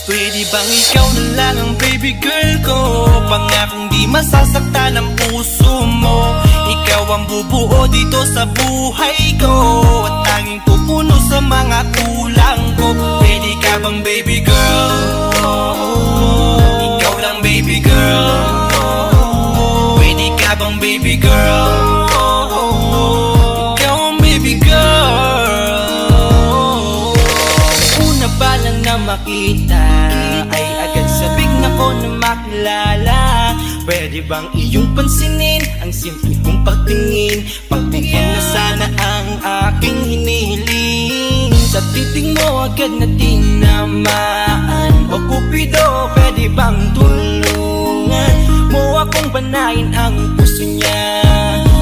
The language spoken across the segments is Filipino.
Pwede bang ikaw na lang ang baby girl ko? Pangakong di masasaktan ang puso mo. Ikaw ang bubuo dito sa buhay ko, at tanging pupuno sa mga kulang ko. Pwede ka bang baby girl? Ikaw lang baby girl. Pwede ka bang baby girl? Ikaw ang baby girl. Una pa lang na makita ay agad sabik na ko na makilala. Pwede bang iyong pansinin ang simple kong pagtingin? Pagbigyan na sana ang aking hinihiling. Sa titing mo agad na tinamaan. O Cupido, pwede bang tulungan mo akong banayin ang puso niya,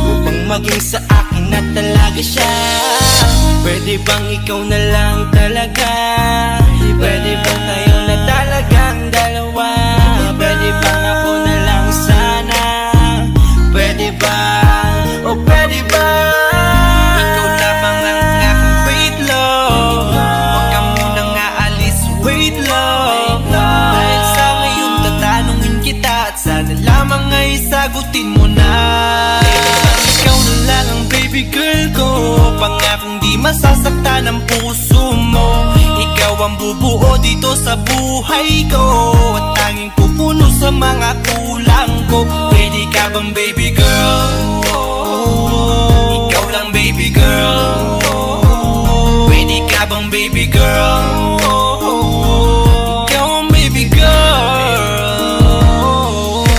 upang maging sa akin na talaga siya? Pwede bang ikaw na lang talaga? Pwede bang tayo na talagang dalawa? Pwede bang ako na lang sana? Pwede ba? O pwede ba? Ikaw lamang ang aking wait love. Huwag ka munang aalis, wait love. Dahil sa ngayon tatanungin kita, at sana lamang ay sagutin mo na. Pwede bang ikaw na lang ang baby girl ko? Pangakong di masasaktan ang puso mo. Ikaw ang bubuo dito sa buhay ko, at tanging pupuno sa mga kulang ko. Pwede ka bang baby girl? Ikaw lang baby girl. Pwede ka bang baby girl? Ikaw ang baby girl.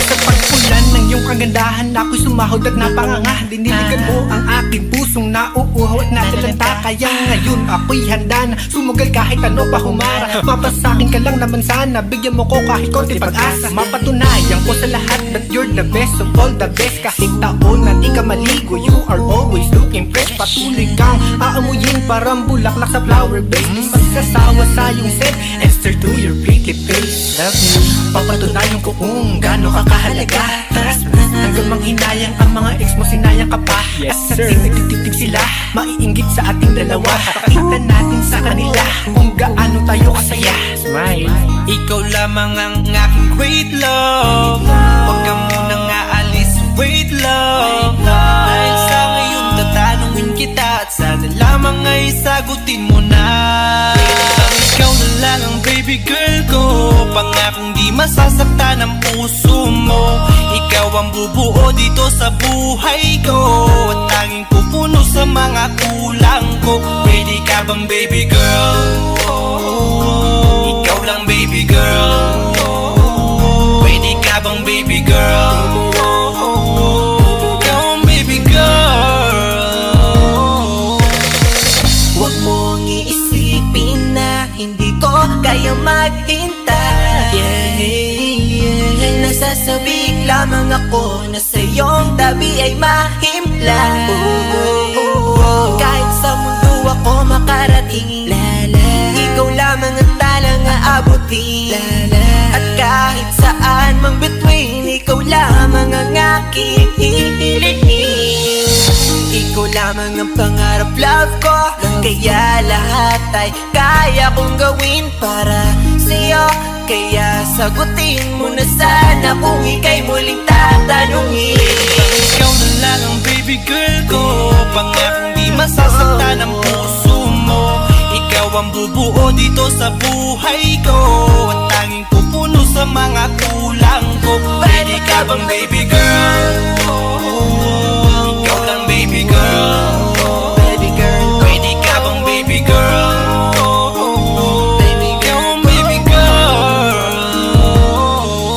Sa pagpulan ng iyong kagandahan, ako'y sumahod at napanganga. Diniligan mo ang aking pusong nauuhaw at natalanta. Kaya ngayon ako'y handa na sumugal kahit ano pa humara. Mapasakin ka lang naman sana, bigyan mo ko kahit konti pag-asa. Mapatunayan ko sa lahat that you're the best of all the best. Kahit taon na di ka maligo, you are always looking fresh. Patuloy kang aamuyin parang bulaklak sa flower base. Di magsasawa sa iyong scent and stir to your pretty face. Love me, papatunayan ko kung gaano ka kahalaga. Trust me, hanggang manghinayang ang mga ex mo, sinayang ka pa. Yes, at sir. sa nagtitig sila, maiinggit sa ating dalawa. Pakita natin sa kanila kung gaano tayo kasaya. Smile. Ikaw lamang ang aking great love. Huwag ka munang aalis, wait love. Dahil sa ngayon tatanungin kita, at sana lamang ay sagutin mo na. Pwede bang ikaw na lang ang baby girl ko? Pangakong di masasaktan ang puso mo. Ikaw ang bubuo dito sa buhay ko, at tanging pupuno sa mga kulang ko. Pwede ka bang baby girl? Ikaw lang baby girl. Pwede ka bang baby girl? Ikaw ang baby girl. Huwag mong iisipin na hindi ko kaya maghintay. Nasasabik lamang ako na sa iyong tabi ay mahimpla. Kahit sa mundo ako makarating, ikaw lamang ang talang aabutin. At kahit saan mang between, ikaw lamang ang aking hihilihin. Ikaw lamang ang pangarap, love ko. Kaya lahat ay kaya kong gawin para sa'yo. Kaya sagutin mo na sana kung ika'y muling tatanungin. Ikaw na lang ang baby girl ko. Pangakong di masasaktan ang puso mo. Ikaw ang bubuo dito sa buhay ko, at tanging pupuno sa mga kulang ko. Pwede ka bang baby girl? Ikaw lang baby girl. Baby girl, Pwede ka bang baby girl? baby Ikaw girl, ang baby girl.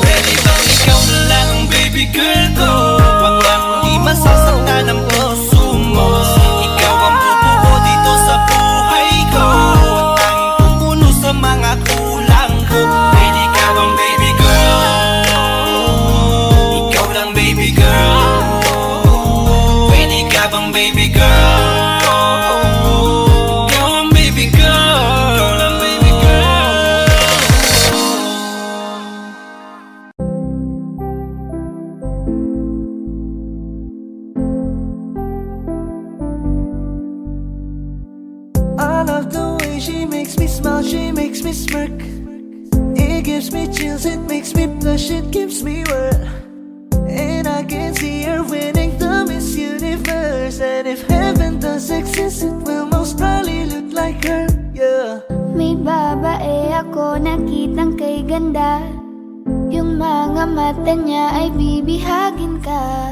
Pwede bang ikaw na lang ang baby girl ko? Pangakong di masasaktan ang puso mo. Ikaw ang bubuo dito sa buhay ko, at tanging pupuno sa mga kulang ko. Pwede ka bang baby girl? Ikaw lang baby girl. Pwede ka bang baby girl? Ikaw ang baby girl. Ikaw lang baby girl. I love the way she makes me smile, she makes me smirk. It gives me chills, it makes me blush, it gives me worth. And I can see her winning the Miss Universe. And if heaven does exist, it will most probably look like her, yeah. May babae ako nakitang kay ganda. Yung mga mata niya ay bibihagin ka.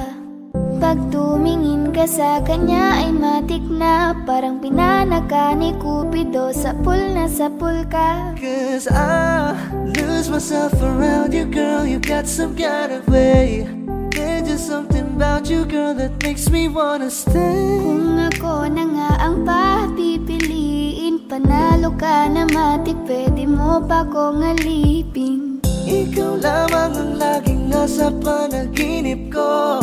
Pag tumingin ka sa kanya ay matik na. Parang pinanaka ni Cupido, sapul na sapul ka. Cause I lose myself around you, girl. You got some kind of way. There's just something about you, girl, that makes me wanna stay. Kung ako na nga ang papipiliin, panalo ka na matik, pwede mo pa kong alipin. Ikaw lamang ang laging nasa panaginip ko.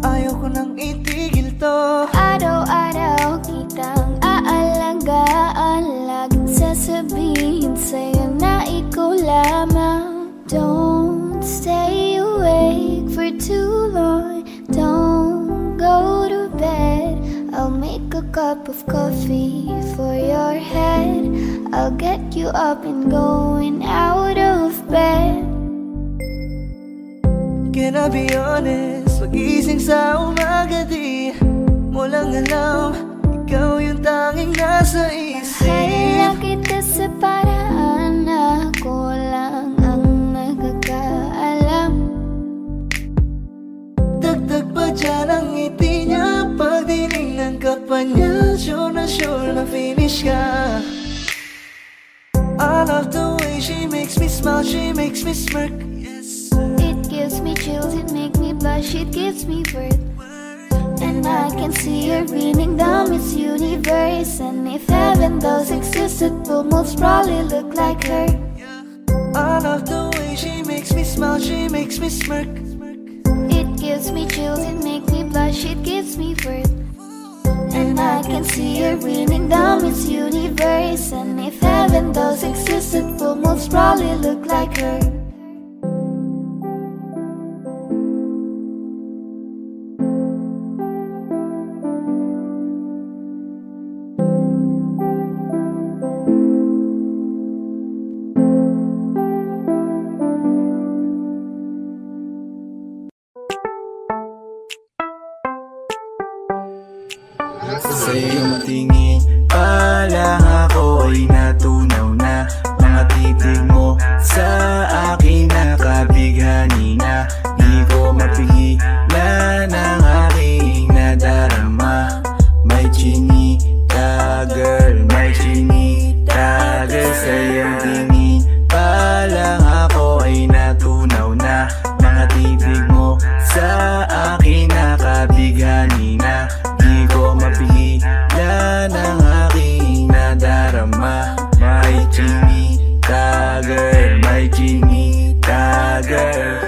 Ayaw ko nang itigil to. Araw-araw kitang aalagaan, laging sasabihin sa'yo na ikaw lamang. Don't stay awake for too long, don't go to bed. I'll make a cup of coffee for your head. I'll get you up and going out of bed. Can I be honest? Pag-ising sa umaga di mo lang alam, ikaw yung tanging nasa isip. Mahal kita sa paraan na ako lang ang nakakaalam. Dagdag pa dyan ang ngiti niya, pag dinignan ka pa niya, sure na finish ka. I love the way she makes me smile, she makes me smirk. Yes. It gives me chills, it makes me blush, it gives me worth. And I can see her winning the Miss Universe. And if heaven does exist, it will most probably look like her. I love the way she makes me smile, she makes me smirk. It gives me chills, it makes me blush, it gives me worth. And I can see her winning the Miss Universe. And if heaven does exist, it will most probably look like her. Sa iyong tingin pa lang ako ay natunaw na. Mga titig mo sa akin nakabighani na. Di ko mapigilan ang aking nadarama. May chinita girl, may chinita girl. Sa iyong tingin pa lang ako ay natunaw na. Mga titig mo sa akin nakabighani na. Di ko mapigilan ang aking nadarama. May chinita girl, may chinita girl.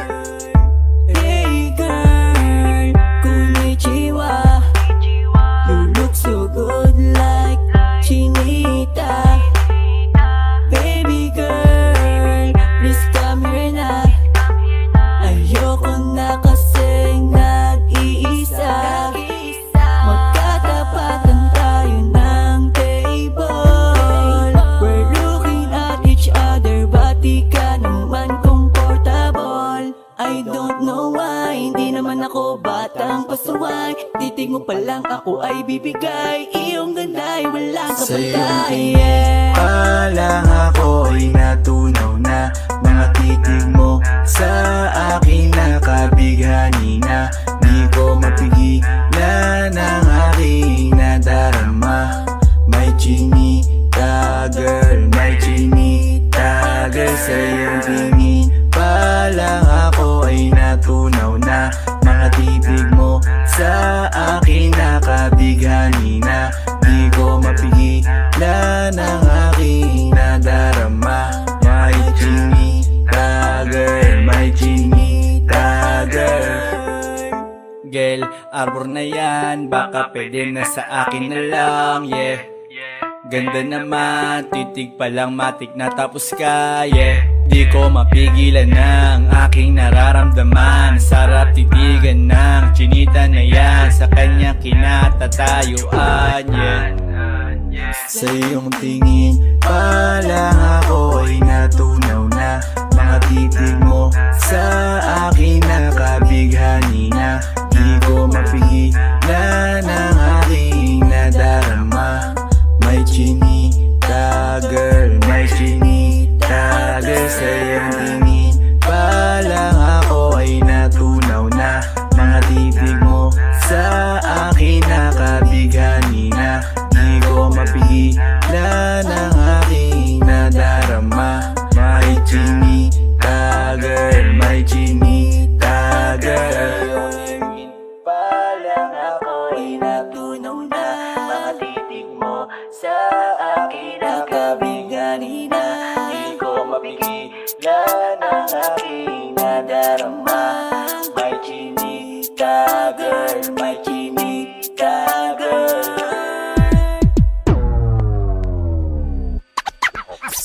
Hey girl, konnichiwa. You look so good like Chinita. Baby girl, please come here na. Ayoko na kasing nag-iisa. Magkatapatan tayo ng table. We're looking at each other, ba't di ka naman comfortable? I don't know why, hindi naman ako batang pasuway. Titig mo pa lang ako ay bibigay. Iyong ganda ay walang Sa iyong kapatay. tingin pa lang ako ay natunaw na. Mga titig mo sa akin nakabighani na. Di ko mapigilan ang aking nadarama. May chinita girl, may chinita girl. Sa iyong tingin pa lang ako ay natunaw na. Mga titig mo sa akin nakabighani na. Di ko mapigilan ang aking nadarama. May chinita girl, may chinita girl. Girl, arbor na yan, baka pwede na sa akin na lang, yeah. Ganda naman, titig pa lang matik na tapos ka, yeah. Di ko mapigilan ng aking nararamdaman. Sarap titigan ng chinita na yan, sa kanya kinatatayuan, yeah. Sa iyong tingin pa lang ako ay natunaw na. Mga titig mo sa akin nakabighani na. Di ko mapigilan ang aking nadarama. May chinita girl, may chinita girl. Sa iyong tingin pa lang ako ay natunaw na. Mga titig mo sa akin nakabighani na. Di ko mapigilan ang aking nadarama. May chinita girl, may chinita girl. Pa lang ako ay natunaw na. Mga titig mo sa akin nakabighani na. Di ko mapigilan ang aking nadarama. May chinita girl, may chinita girl.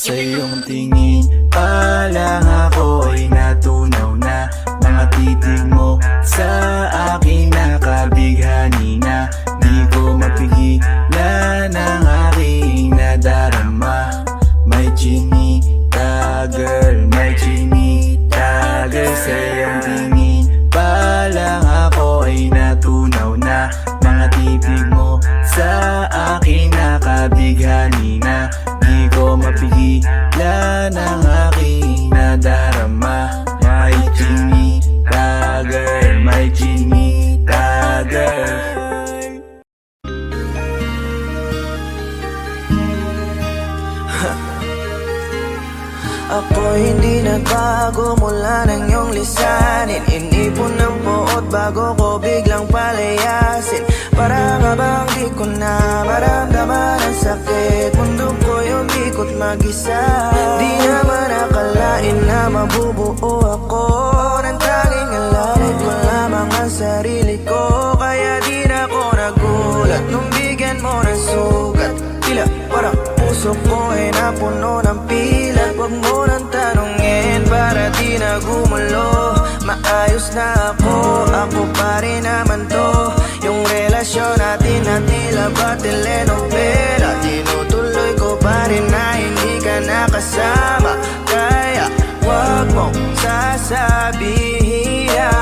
Sa iyong tingin pa lang ako ay natunaw na. Mga titig mo sa akin nakabighani na. Di ko mapigilan ang aking nadarama. May chinita girl, may chinita girl. Sa iyong tingin pa lang ako ay natunaw na. Mga titig mo sa akin nakabighani na. Di ko mapigilan ang aking nadarama. May chinita girl, may chinita girl. Ako hindi nagbago mula ng iyong lisanin. Inipon ng buot bago ko biglang palayasin. Para nga bang di ko na maramdaman ang sakit. Mundo ko'y umikot mag-isa. Di naman akalain na mabubuo ako ng tanging alalay ko lamang ang sarili ko. Kaya di na ako nagulat nung bigyan mo ng sugat. Tila parang puso ko ay napuno ng pilat. Huwag mo nang tanungin para di na gumulo. Maayos na ako pa rin naman to. Yung relasyon natin na tila ba telenovela. Tinutuloy ko pa rin na hindi ka nakasama. Kaya huwag mong sasabihin na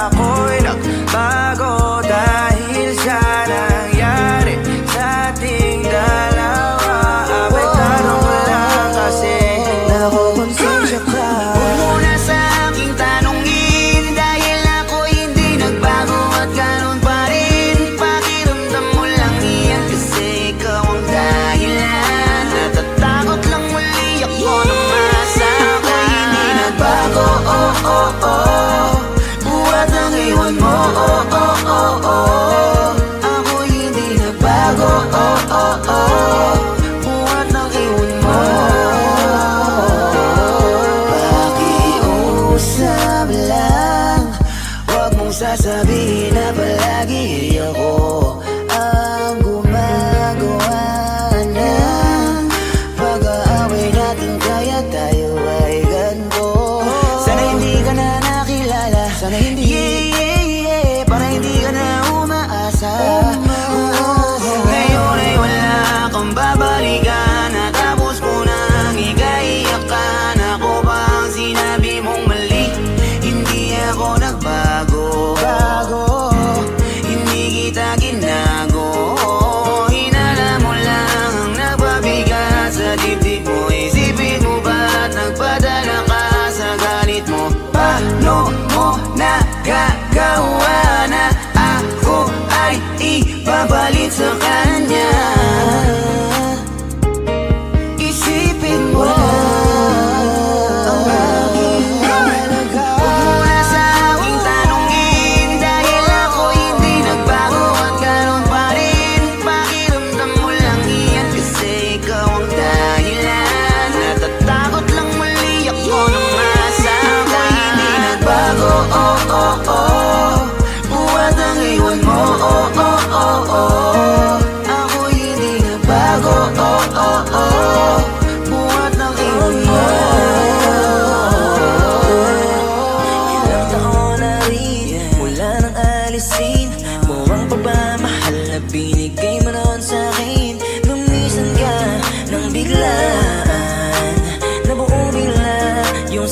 ako'y nagbago dahil sa nangyari sa ating dalawa. Abay tanong ko lang kasi nakukonsensya ka. Huwag mo na sa aking tanongin dahil ako'y hindi nagbago at ganun pa rin. Pakiramdam mo lang iyan kasi ikaw ang dahilan.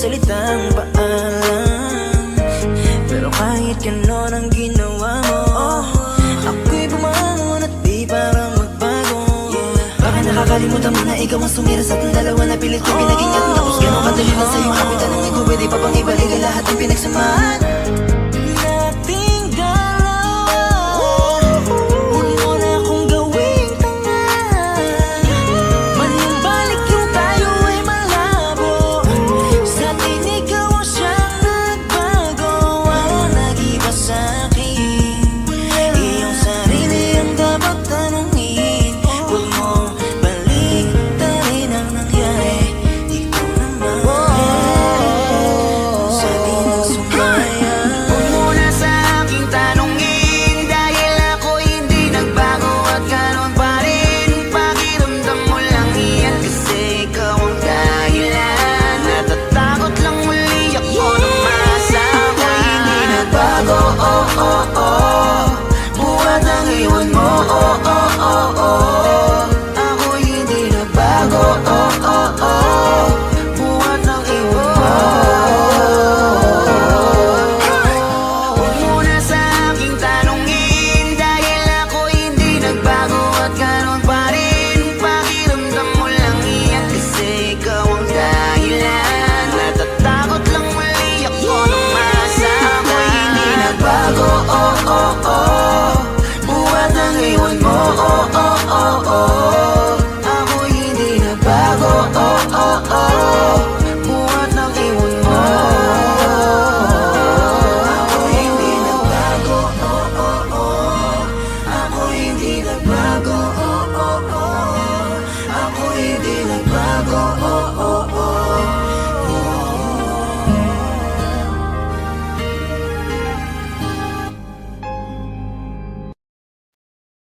salitang paalam. Pero kahit ganon ang ginawa mo, ako'y bumangon at di parang magbago. Baka nakakalimutan mo na ikaw ang sumira sa ating dalawa na pilit ko pinagingat. Tapos ganon kadali na sa'yo kapit. Tanongin ko pwede pa bang ibalik ang lahat ng pinagsamahan nating dalawa? Huwag mo na akong gawing tanga. Manumbalik yung tayo ay malabo. Sa atin ikaw ang siyang nagbago. Walang nag-iba sa'kin. Iyong sarili ang dapat tanungin. Huwag mo baliktarin ang nangyari. Ikaw naman sa atin ang sumaya. Huwag mo na sa aking tanungin, dahil ako hindi nagbago at ganon pa rin. Pakiramdam mo lang iyan kasi ikaw ang dahilan. Natatakot lang muli ako na masama. Hindi nagbago, buhat ang iwan mo, ako hindi nagbago, buhat ang iwan mo. Huwag mo na sa aking tanungin, dahil ako hindi nagbago at ganon pa rin. Pakiramdam mo lang iyan kasi ikaw ang dahilan. Natatakot lang muli ako na masama. Ako'y hindi nagbago, buhat ang iwan mo, ako'y hindi nagbago, buhat ang iwan mo. Ako'y hindi nagbago, ako'y hindi nagbago, ako'y hindi nagbago.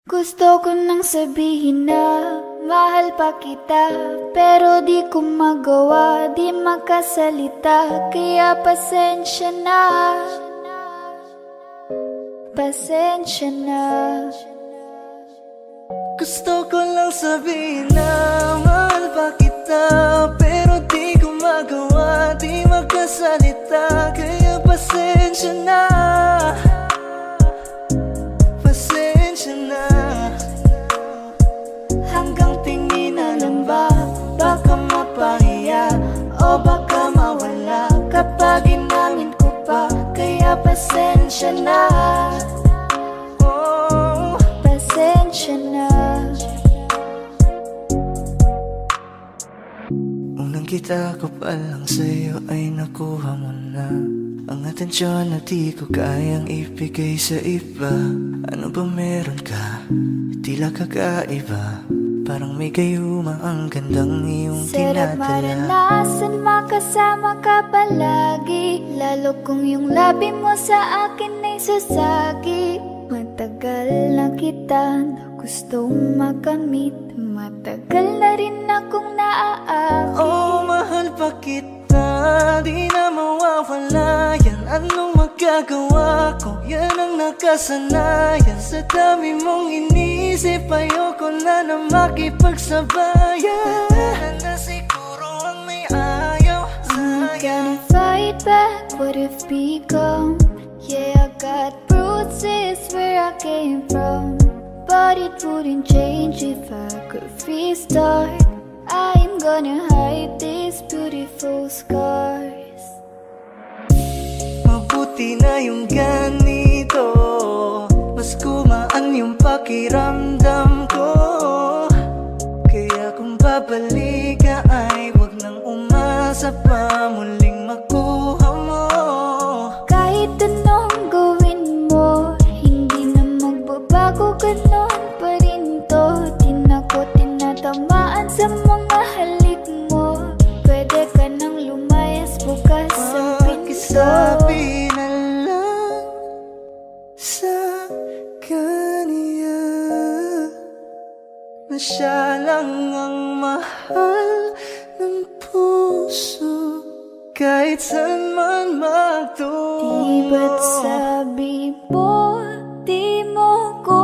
Gusto ko nang sabihin na mahal pa kita, pero di ko magawa, di makasalita. Kaya pasensya na, pasensya na. Gusto ko lang sabihin na mahal pa kita, pero di ko magawa, di magkasalita. Kaya pasensya na, pasensya na. Hanggang tingin na lang ba, baka mapahiya o baka mawala kapag inamin ko pa. Kaya pasensya na, oh, Pasensya na. unang kita ko pa lang sa'yo ay nakuha mo na ang atensyon na di ko kayang ibigay sa iba. Ano ba meron ka? Tila kakaiba. Parang may gayuma ang gandang iyong Sarap tinatala. maranasan, makasama ka palagi. Lalo kung yung labi mo sa akin ay sasagi. Matagal na kita na gustong makamit. Matagal na rin akong naaakit. Oh, mahal pa kita, di na mawawala yan. Anong magagawa ko? Yan ang nakasanayan. Sa dami mong inisip, ayoko na na makipagsabayan. Na siguro ang may ayaw I'm sa'yo. gonna fight back what have become. Yeah, I got bruises where I came from, but it wouldn't change if I could restart. I'm gonna hide these beautiful scars. Mabuti na yung ganito, mas gumaan yung pakiramdam ko. Kaya kung babalik ka ay wag nang umasa pa muling makuha mo. Kahit anong gawin mo, hindi na magbabago, ganon pa rin to. Di na ko tinatamaan sa mga halik mo. Pwede ka nang lumayas, bukas ang pinto. Pakisabi na lang sa kanya na siya lang ang mahal ng puso, kahit saan man magtungo. Di ba't sabi mo, di mo ko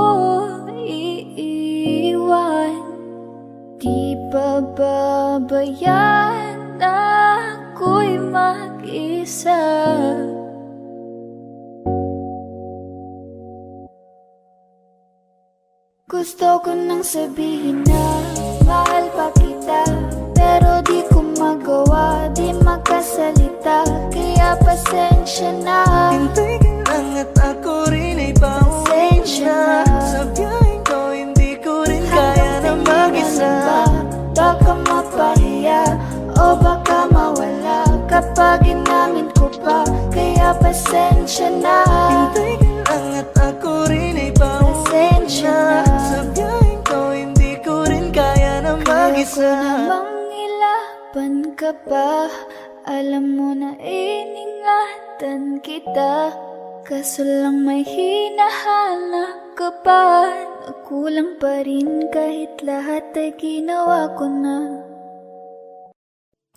iiwan? Di ba babayaan ako'y mag mag-isa. Gusto ko nang sabihin na mahal pa kita, pero di ko magawa, di makasalita. Kaya pasensya na. Hintay ka lang at ako rin ay pauwi Pasensya na. na. Sa biyaheng ko hindi ko rin kaya na mag-isa. Baka mapahiya o baka mawala kapag inamin ko pa. Kaya pasensya na. Hintay ka lang at ako rin ay pauwi Pasensya na. na. Sa biyaheng ko hindi ko rin kaya na Kaya ko mag-isa. namang ilaban ka pa. Alam mo na iningatan kita, kaso lang may hinahanap ka pa. Nagkulang pa rin kahit lahat ay ginawa ko na.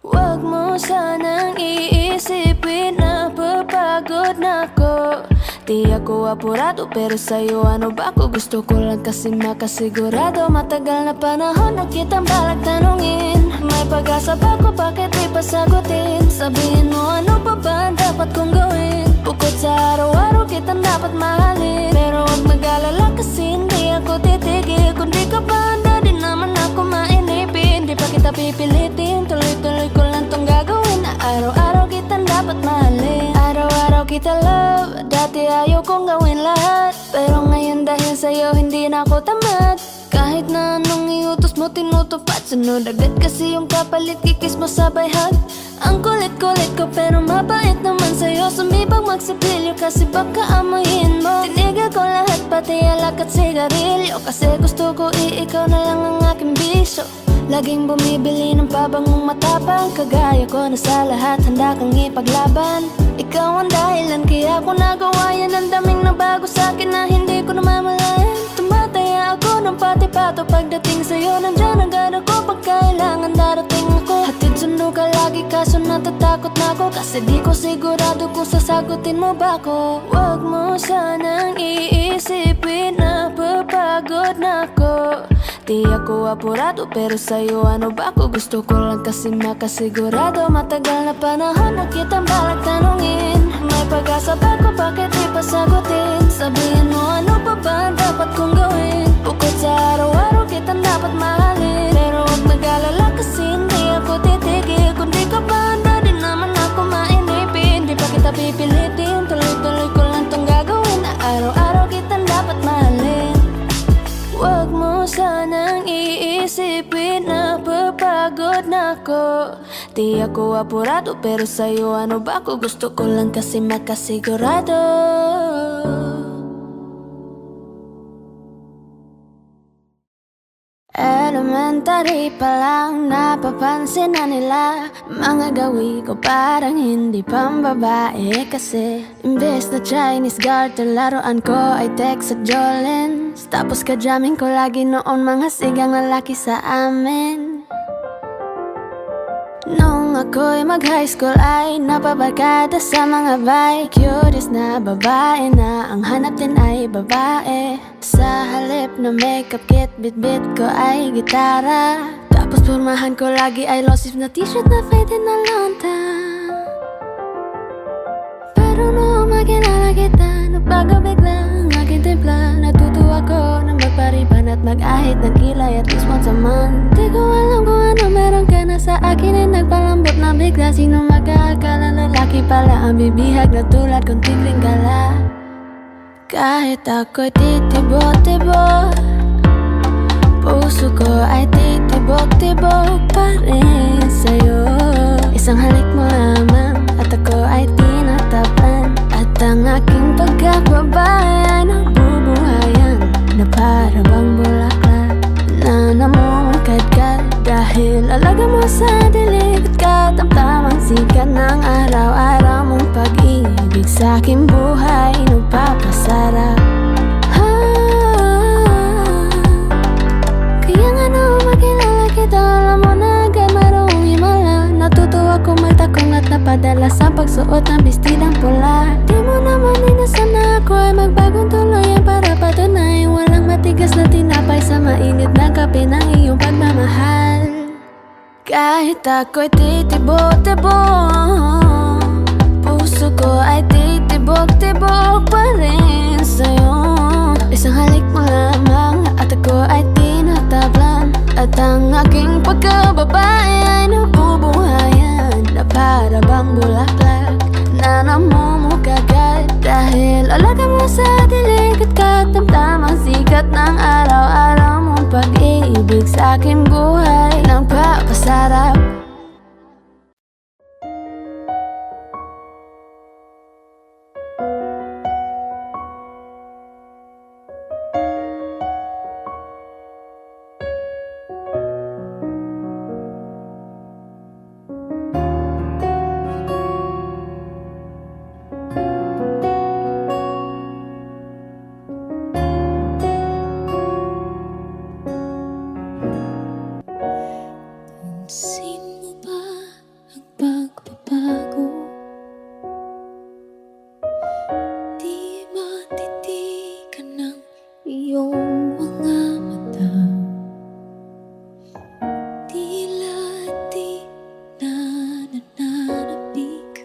Huwag mo sanang iisipin na papagod na ako. Di ako apurado pero sa'yo ano ba ako? Gusto ko lang kasi makasigurado. Matagal na panahon na kitang balak tanungin. May pag-asa ba ko? Bakit di pa sagutin? Sabihin mo ano pa ba ang dapat kong gawin? Bukod sa araw-araw kitang dapat mahalin. Pero huwag mag-alala kasi hindi ako titigil. Kung di ka pa handa din naman ako mainipin. Di pa kita pipilitin, tuloy-tuloy ko lang tong gagawin. Na araw-araw kitang dapat mahalin. Araw-araw kita love. Dati ayaw kong gawin lahat, pero ngayon dahil sa'yo hindi na ako tamad. Kahit na anong iutos mo tinutupad, sunod agad kasi yung kapalit, kikis mo sabay hug. Ang kulit-kulit ko pero mabait naman sa'yo. Sumibag magsipilyo kasi baka amoyin mo. Tinigil ko lahat pati alak at sigarilyo, kasi gusto ko ikaw na lang ang aking bisyo. Laging bumibili ng pabangong matapang, kagaya ko na sa lahat handa kang ipaglaban. Ikaw ang dahilan kaya ko nagawa yan. Ang daming nabago sa'kin na hindi ko namamalayan. Tumataya ako ng pati-pato pagdating sa'yo. Nandyan agad ako pag kailangan darating ako. Hatid sundo ka lagi kaso natatakot na ako, kasi di ko sigurado kung sasagutin mo ba ako. Huwag mo sanang iisipin na papagod na ako. Di ako apurado pero sa'yo ano ba ako? Gusto ko lang kasi makasigurado. Matagal na panahon na kitang balak tanungin. May pag-asa ba ko? Bakit di pa sagutin? Sabihin mo ano pa ba ang dapat kong gawin? Bukod sa araw-araw kitang dapat mahalin. Pero huwag mag-alala kasi hindi ako titigil. Kung di ka pa handa din naman ako mainipin. Di pa kita pipilitin, tuloy-tuloy ko lang tong gagawin. Na araw-araw kitang dapat mahalin. Huwag mo sanang iisipin na papagod na ako. Di ako apurado pero sa'yo ano ba ako? Gusto ko lang kasi makasigurado. Elementary pa lang napapansin na nila mga gawi ko parang hindi pambabae. Kasi imbes na Chinese garter laruan ko ay Tex at Jolens. Tapos ka-jamming ko lagi noon mga sigang lalaki sa amin. Nung ako'y mag-high school ay napabarkada sa mga bike. Curious na babae na ang hanap din ay babae. Sa halip na makeup kit, bit-bit ko ay gitara. Tapos pormahan ko lagi ay low sleeve na t-shirt na faded na lonta. Pero nung makilala kita, nagbago bigla ang aking timpla. Natutuwa ko na magpariban at mag-ahit ng kilay at least once a month. Di ko alam kung ano meron ka na sa akin ay nagpalambot na bigla. Sino mag-aakala lalaki pala ang bibihag na tulad kong tigring gala. Kahit ako'y titibok-tibok, puso ko ay titibok-tibok pa rin sa'yo. Isang halik mo lamang at ako ay tinatapan. At ang aking pagkakbabae ay nabubuhayan na para bang bulaklak na namumukadkad. Dahil alaga mo sa dilig at katamtamang sikat ng araw-araw mong pag-ibig sa'king buhay nagpapasarap. Kaya nga nung makilala kita, alam mo na agad marunong himala. Natutuwa ko magtakong at napadala sa pagsuot ng bestidang pula. Di mo naman inasan na ako ay magbagong tuluyan para patunayan walang matigas na tinapay sa mainit na kape ng iyong pagmamahal. Kahit ako'y titibok-tibok, puso ko ay titibok-tibok pa rin sa'yo. Isang halik mo lamang at ako ay tinatablan, at ang aking pagkababae ay nabubuhayan, na para bang bulaklak na namumukagad. Dahil alaga mo sa dilig at katamtamang sikat ng araw-araw mong pag-ibig sa aking buhay nagpapasarap. Pansin mo ba ang pagbabago? Di matitigan ng iyong mga mata, tila di na nananabik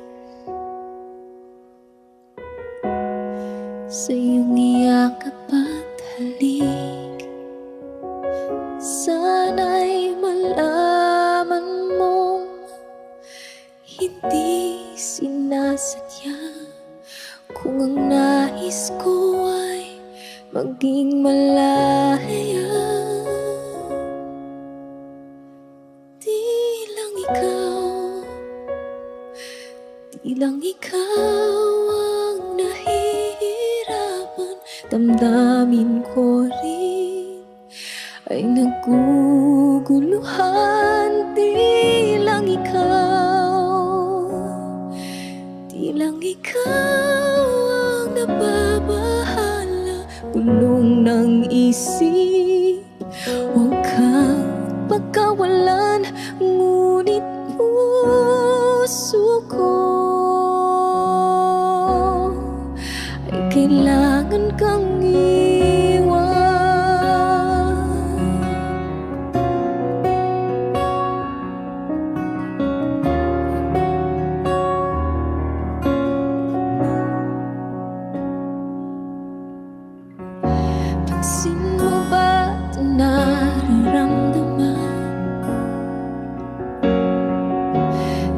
sa iyong iyakap at halik. Sana'y malaman mong hindi sinasadya, kung ang nais ko ay maging malaya. Di lang ikaw ang nahihirapan, damdamin ko rin ay naguguluhan. Di lang ikaw ang nababahala, bulong ng isip, huwag kang pagkawalan, ngunit puso ko ay kailangan kang iwan. Pansin mo ba ito nararamdaman?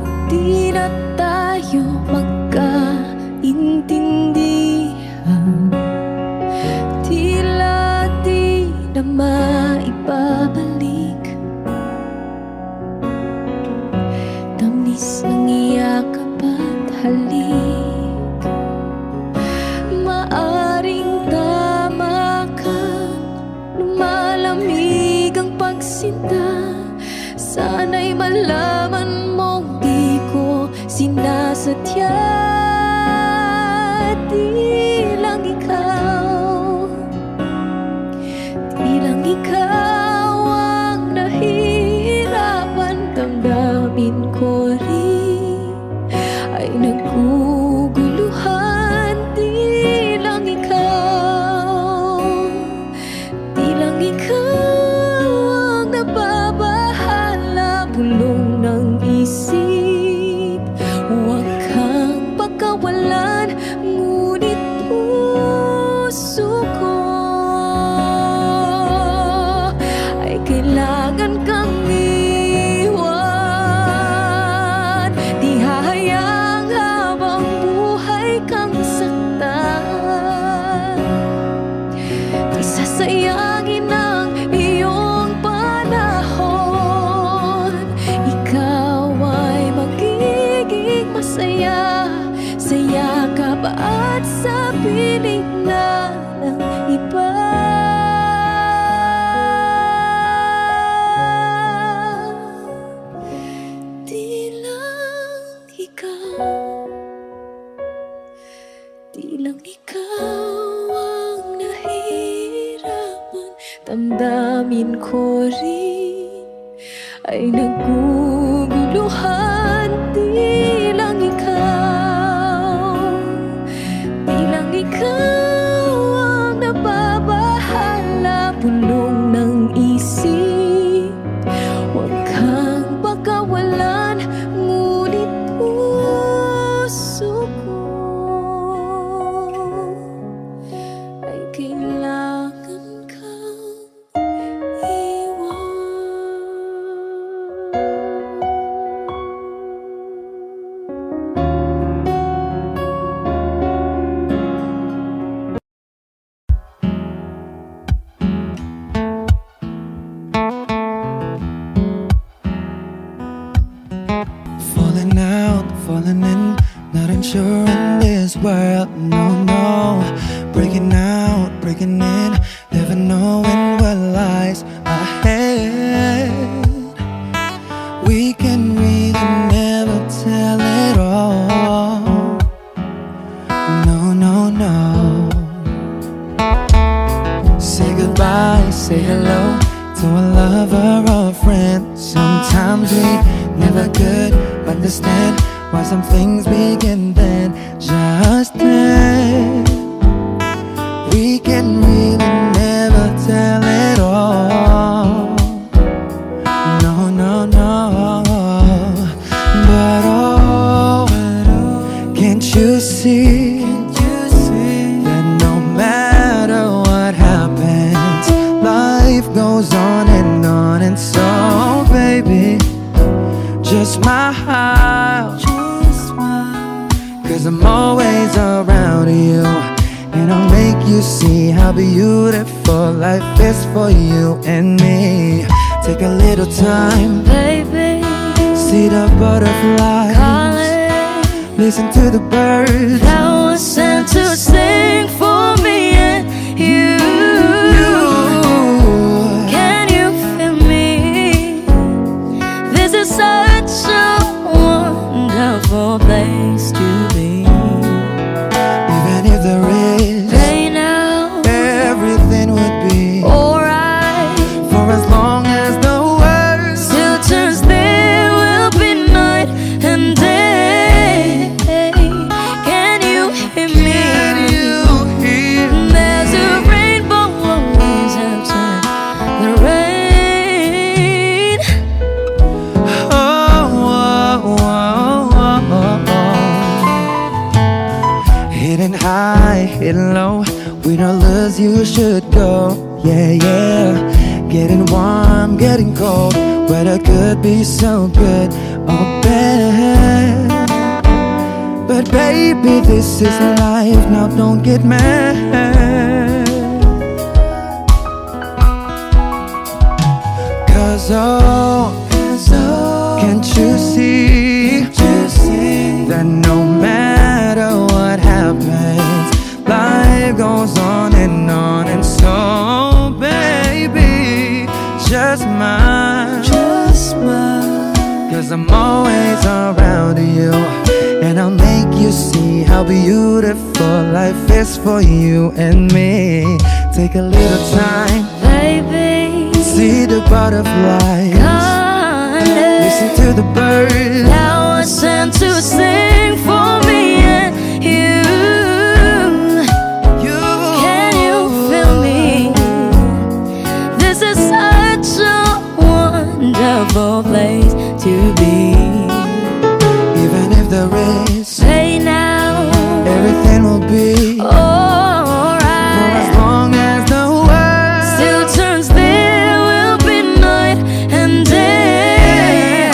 Hindi na tayo magkaintindihan, tila di na maibabalik tamis ng iyakap at halik. Maaring tama ka, lumalamig ang pagsinta. Sana'y malaman mong di ko sinasadya. Di lang ikaw ang nahihirapan, damdamin ko rin ay naguguluhan. Di lang ikaw ang nababahala, bulong ng isip, huwag kang pagkawalan, ngunit puso ko ay kailangan kang iwan. Di hahayang habang buhay kang saktan, di sasayangin ang iyong panahon. Ikaw ay magiging masaya sa yakap at sa piling na ng iba. Di lang ikaw ang nahihirapan, damdamin ko rin ay naguguluhan. Di lang ikaw ang nababahala, bulong ng isip, huwag kang pagkawalan, ngunit puso ko sure in this world, no, no. Breaking out, breaking in, never knowing what lies ahead. We can really never tell it all. No, no, no. Say goodbye, say hello to a lover or a friend. Sometimes we never could understand why some things begin then, just then. We can really never tell it all. No, no, no. But oh, can't you see that no matter what happens, life goes on, and so baby, just smile, cause I'm always around you, and I'll make you see how beautiful life is for you and me. Take a little time, Baby, see the butterflies, calling, listen to the birds. that was sent to sing for me and you. Can you feel me? This is such a wonderful place to be. Even if there is Right now, everything would be alright. for as long as the world Still turns, there will be night and day. Can you hear me? can you hear? There's a rainbow always after the rain. Oh, oh, oh, oh, oh. Hidden high, hidden low, we don't lose, you should go. Yeah, yeah. Getting warm, getting cold, weather could be so good or bad. But baby, this is life, now don't get mad. Cause oh, can't you see that no matter what happens, life goes on, and so baby, just smile, cause I'm always around you, and I'll make you see how beautiful life is for you and me. Take a little time, Baby, see the butterflies, calling, listen to the birds. that was sent to sing for me and you. Can you feel me? This is such a wonderful place to be. Even if there is, Say now, everything will be for as alright. long as the world Still turns, there will be night and day.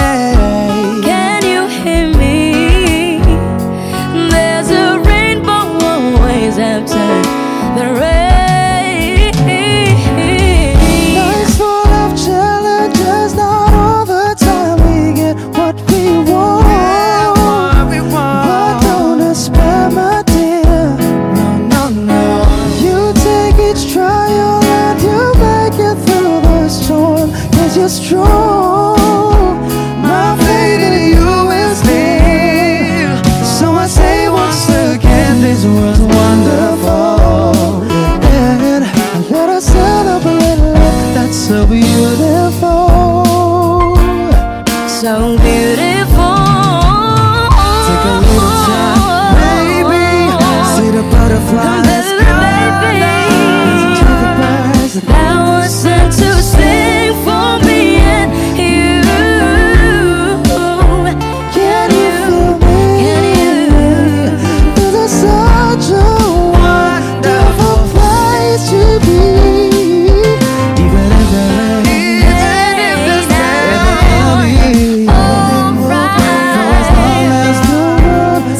Can you hear me? There's a rainbow always after the rain. Life's full of challenges, not all the time we get what we want. But don't despair, my dear. No, no. You take each trial and you make it through the storm, cause you're strong. My faith in you is near. So I say once again, this world's wonderful, And let us celebrate life that's so beautiful. So beautiful. Take a little time, baby, see the butterflies, Baby, listen to the birds. that was sent to sing for me and you. Can you feel me? Can you? This is such a wonderful place to be. Even if there is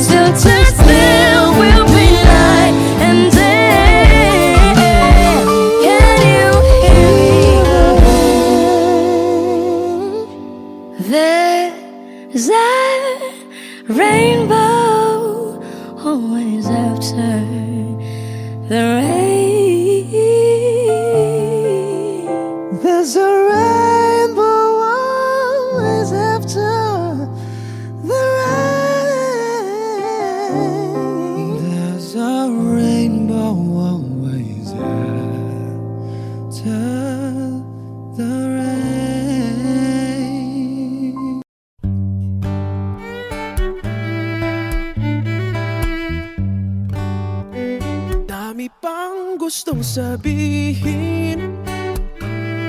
Still turns, there will be night and day. Can you hear me? There's a rainbow always after the rain. There's a rainbow always after the rain. There's a rainbow always after the rain. Dami pang gustong sabihin,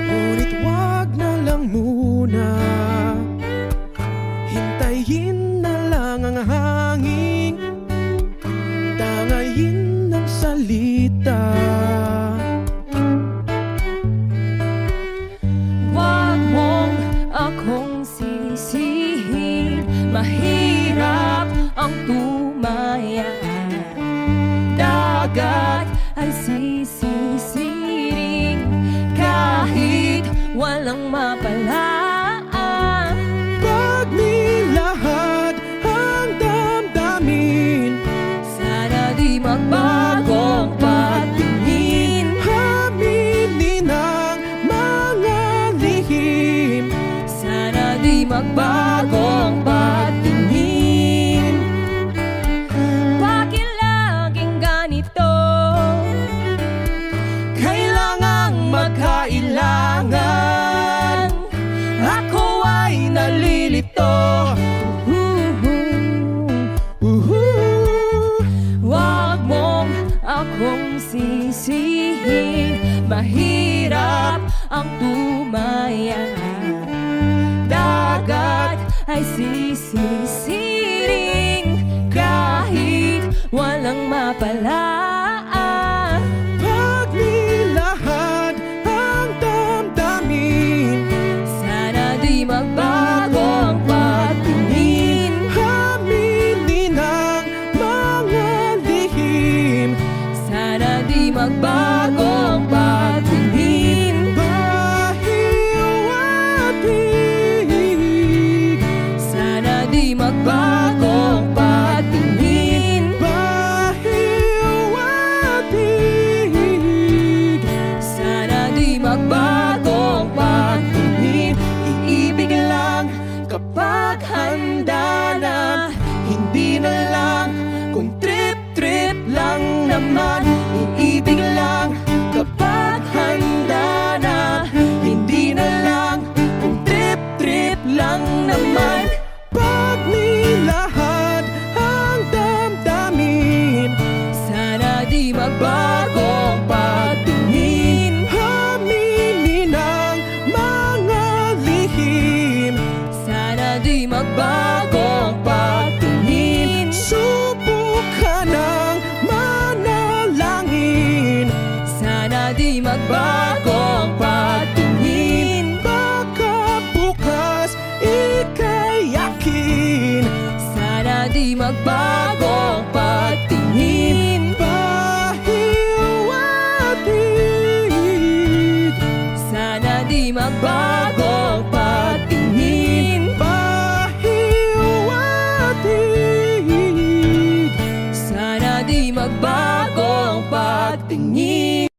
ngunit wag na lang muna. Hintayin na lang ang hangin, tangayin ng salita. Wag mong akong sisihin, mahirap ang tumaya. Dagat ay sisisiring kahit walang mapalaan. Pag nilahad ang damdamin, Sana di magbagong patingin. aminin ang mga lihim. Sana di magbagong patingin. Bakit laging ganito? Kailangang magkailangan, ako ay nalilito. Wag mong akong sisihin, mahirap ang tumaya. Dagat ay sisisiring kahit walang mapalaan. Pag nilahad ang damdamin, Sana di magbagong patingin. aminin ang mga lihim. Sana di magbagong patingin. Bahiw at hig, Sana di magbagong patingin. bahiw at hig. Sana di magbagong patingin. Iibig lang kapag handa na, hindi na lang kung trip-trip lang naman. Iibig lang kapag handa na, hindi na lang kung trip-trip lang naman. Pag nilahad ang damdamin, Sana di magbagong patingin. aminin ang mga lihim. Sana di magbagong patingin. Subukan ng manalangin, Sana di magbagong patingin. baka bukas ika'y yakin. Sana di magbagong patingin. Bahiw at hig, Sana di magbagong patingin. bahiw at hig. Sana di magbagong patingin.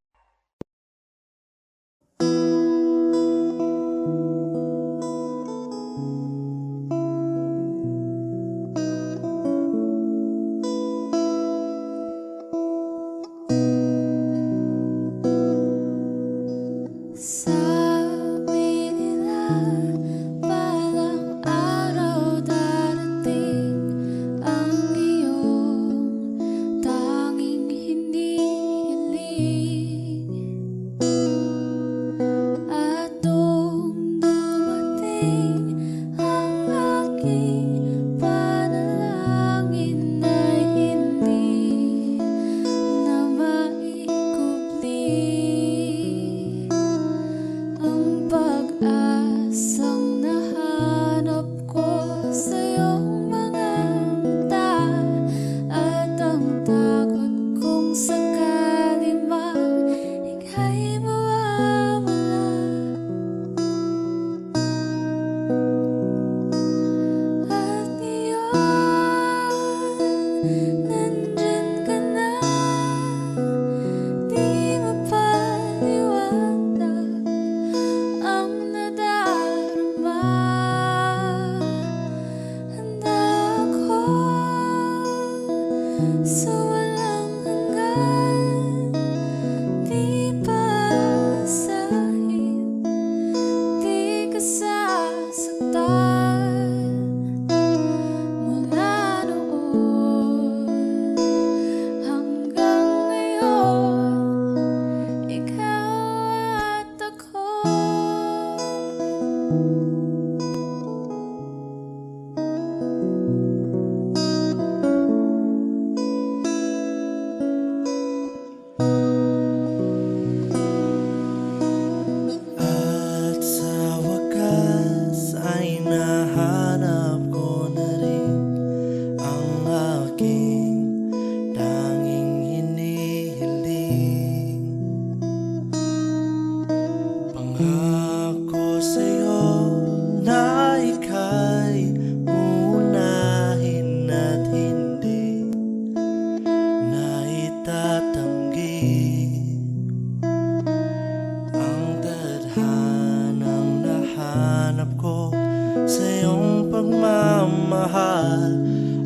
pagmamahal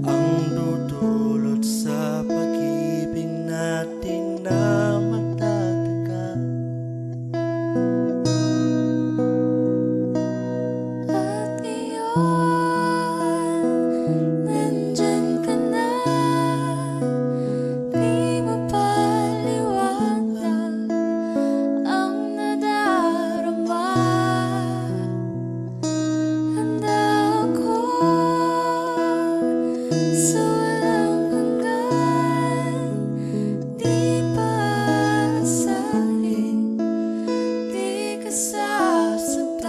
ang dudulot sa pag-ibig natin na matatagal. At ngayon, nandyan ka na. Di mapaliwanag ang nadarama. Handa ako sa walang hanggan. Di paasahin, di ka sasaktan.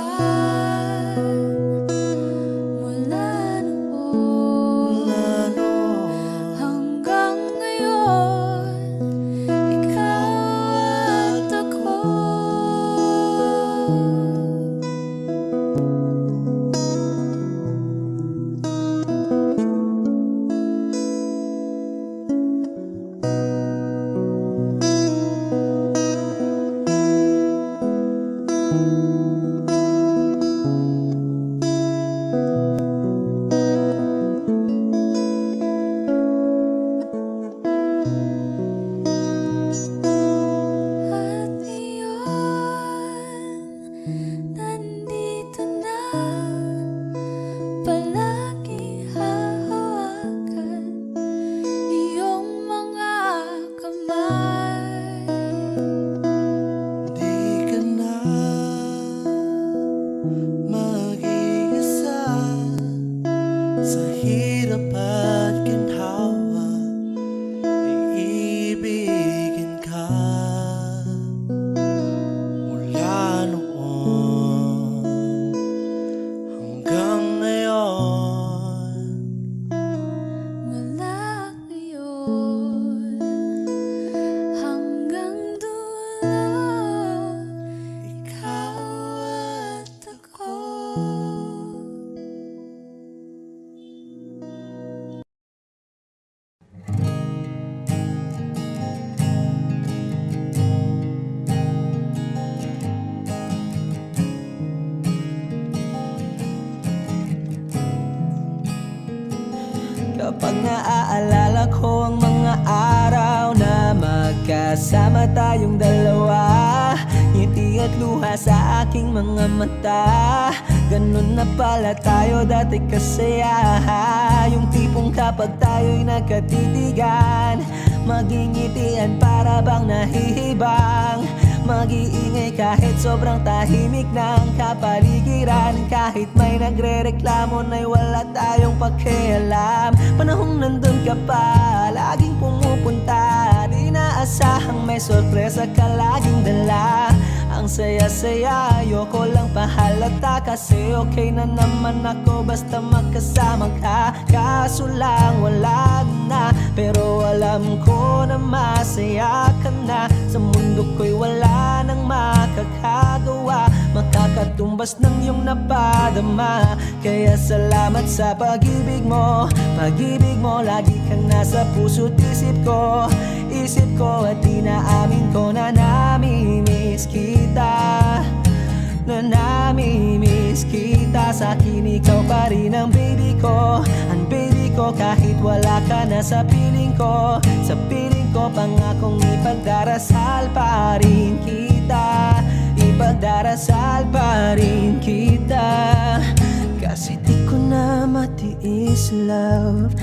Mula noon hanggang ngayon, ikaw at ako. At ngayon, nandito na. Palagi hahawakan iyong mga kamay. Di ka na mag-iisa sa hirap at ginhawa, iibigin ka mula noon hanggang ngayon. Mula ngayon hanggang dulo, ikaw at ako. Kapag naaalala ko ang mga araw na magkasama tayong dalawa, ngiti at luha sa aking mga mata. Ganun na pala tayo dati kasaya. Yung tipong kapag tayo'y nagkatitigan, magingitian para bang nahihibang. Mag-iingay kahit sobrang tahimik ng kapaligiran. Kahit may nagre-reklamo na'y wala tayong pakialam. Panahong nandun ka pa, laging pumupunta. Di naasahang may sorpresa ka laging dala. Ang saya-saya, ayoko lang pahalata. Kasi okay na naman ako basta magkasama ka. Kaso lang wala na, pero alam ko na masaya ka na. Sa mundo ko'y wala nang makakagawa, makakatumbas ng iyong napadama. Kaya salamat sa pag-ibig mo. Pag-ibig mo, lagi kang nasa puso't isip ko. Isip ko at inaamin ko na namimiss kita. Na namimiss kita. Sa akin ikaw pa rin ang baby ko. Ang baby ko kahit wala ka na sa piling ko. Sa piling ko pangakong ipagdarasal pa rin kita. Ipagdarasal pa rin kita. Kasi di ko na matiis love.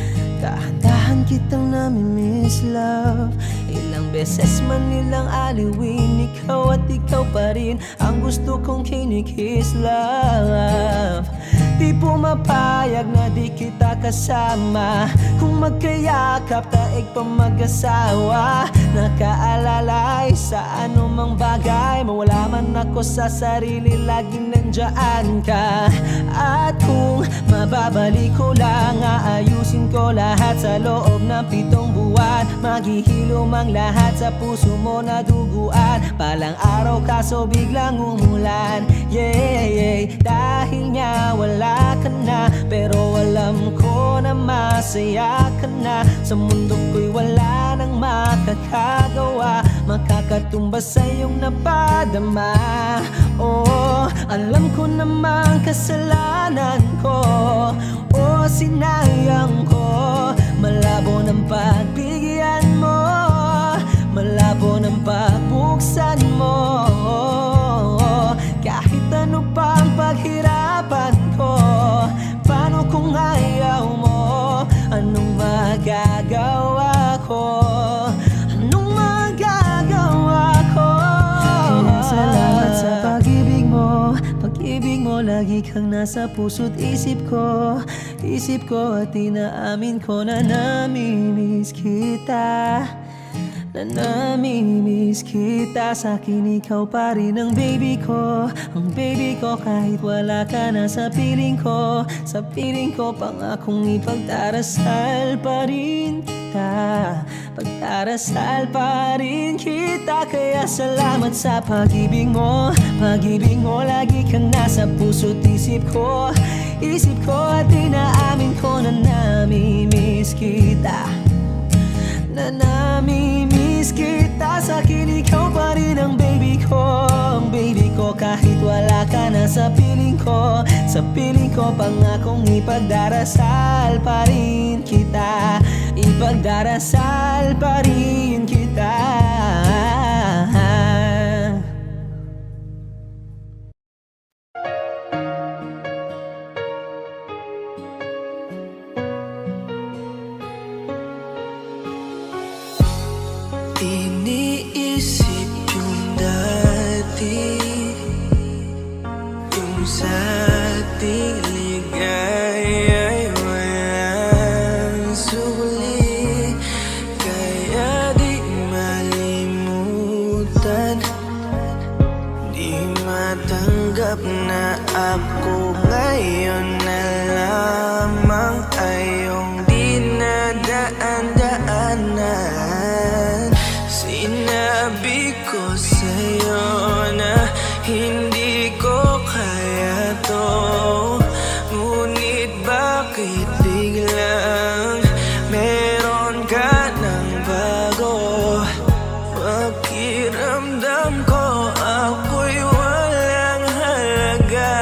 Dahan-dahan kitang namimiss love. Ilang beses man nilang aliwin, ikaw at ikaw pa rin ang gusto kong kinikiss love. Di pumapayag na di kita kasama. Kung magkayakap taig pa mag-asawa. Nakaalalay sa anumang bagay. Mawala man ako sa sarili, laging nandyan ka. At kung mababalik ko lang, aayusin ko lahat sa loob ng 7 buwan. Maghihilom ang lahat sa puso mo na duguan. Palang araw kaso biglang umulan. Yeah, yeah. Dahil nga wala ka na, pero alam ko na masaya ka na. Sa mundo ko'y wala nang makakagawa, makakatumbas sa iyong napadama. Oh, alam ko namang kasalanan ko. sinayang ko. Malabo ng pagbigyan mo, malabo ng pagbuksan mo. Kahit ano pa ang paghirapan ko, paano kung ayaw mo? Anong magagawa ko? Anong magagawa ko? Kaya salamat sa pag-ibig mo. Pag-ibig mo, lagi kang nasa puso't isip ko. Isip ko at inaamin ko na namimiss kita. Na namimiss kita. Sa'kin ikaw pa rin ang baby ko. Ang baby ko kahit wala ka na sa piling ko. Sa piling ko pangakong ipagdarasal pa rin kita. Pagdarasal pa rin kita. Kaya salamat sa pag-ibig mo. Pag-ibig mo, lagi kang nasa puso't isip ko. Isip ko at inaamin ko na namimiss kita. Na namimiss kita. Sa'kin ikaw pa rin ang baby ko. Ang baby ko kahit wala ka na sa piling ko. Sa piling ko pangakong ipagdarasal pa rin kita. Ipagdarasal pa rin kita. Iniisip yung dati, yung sa ating ligaya'y walang suli. Kaya di malimutan, di matanggap na ako ngayon na lamang ay yung dinadaan-daanan. Sinabi ko sa'yo na hindi ko kaya to, ngunit bakit biglang meron ka ng bago? Pakiramdam ko ako'y walang halaga.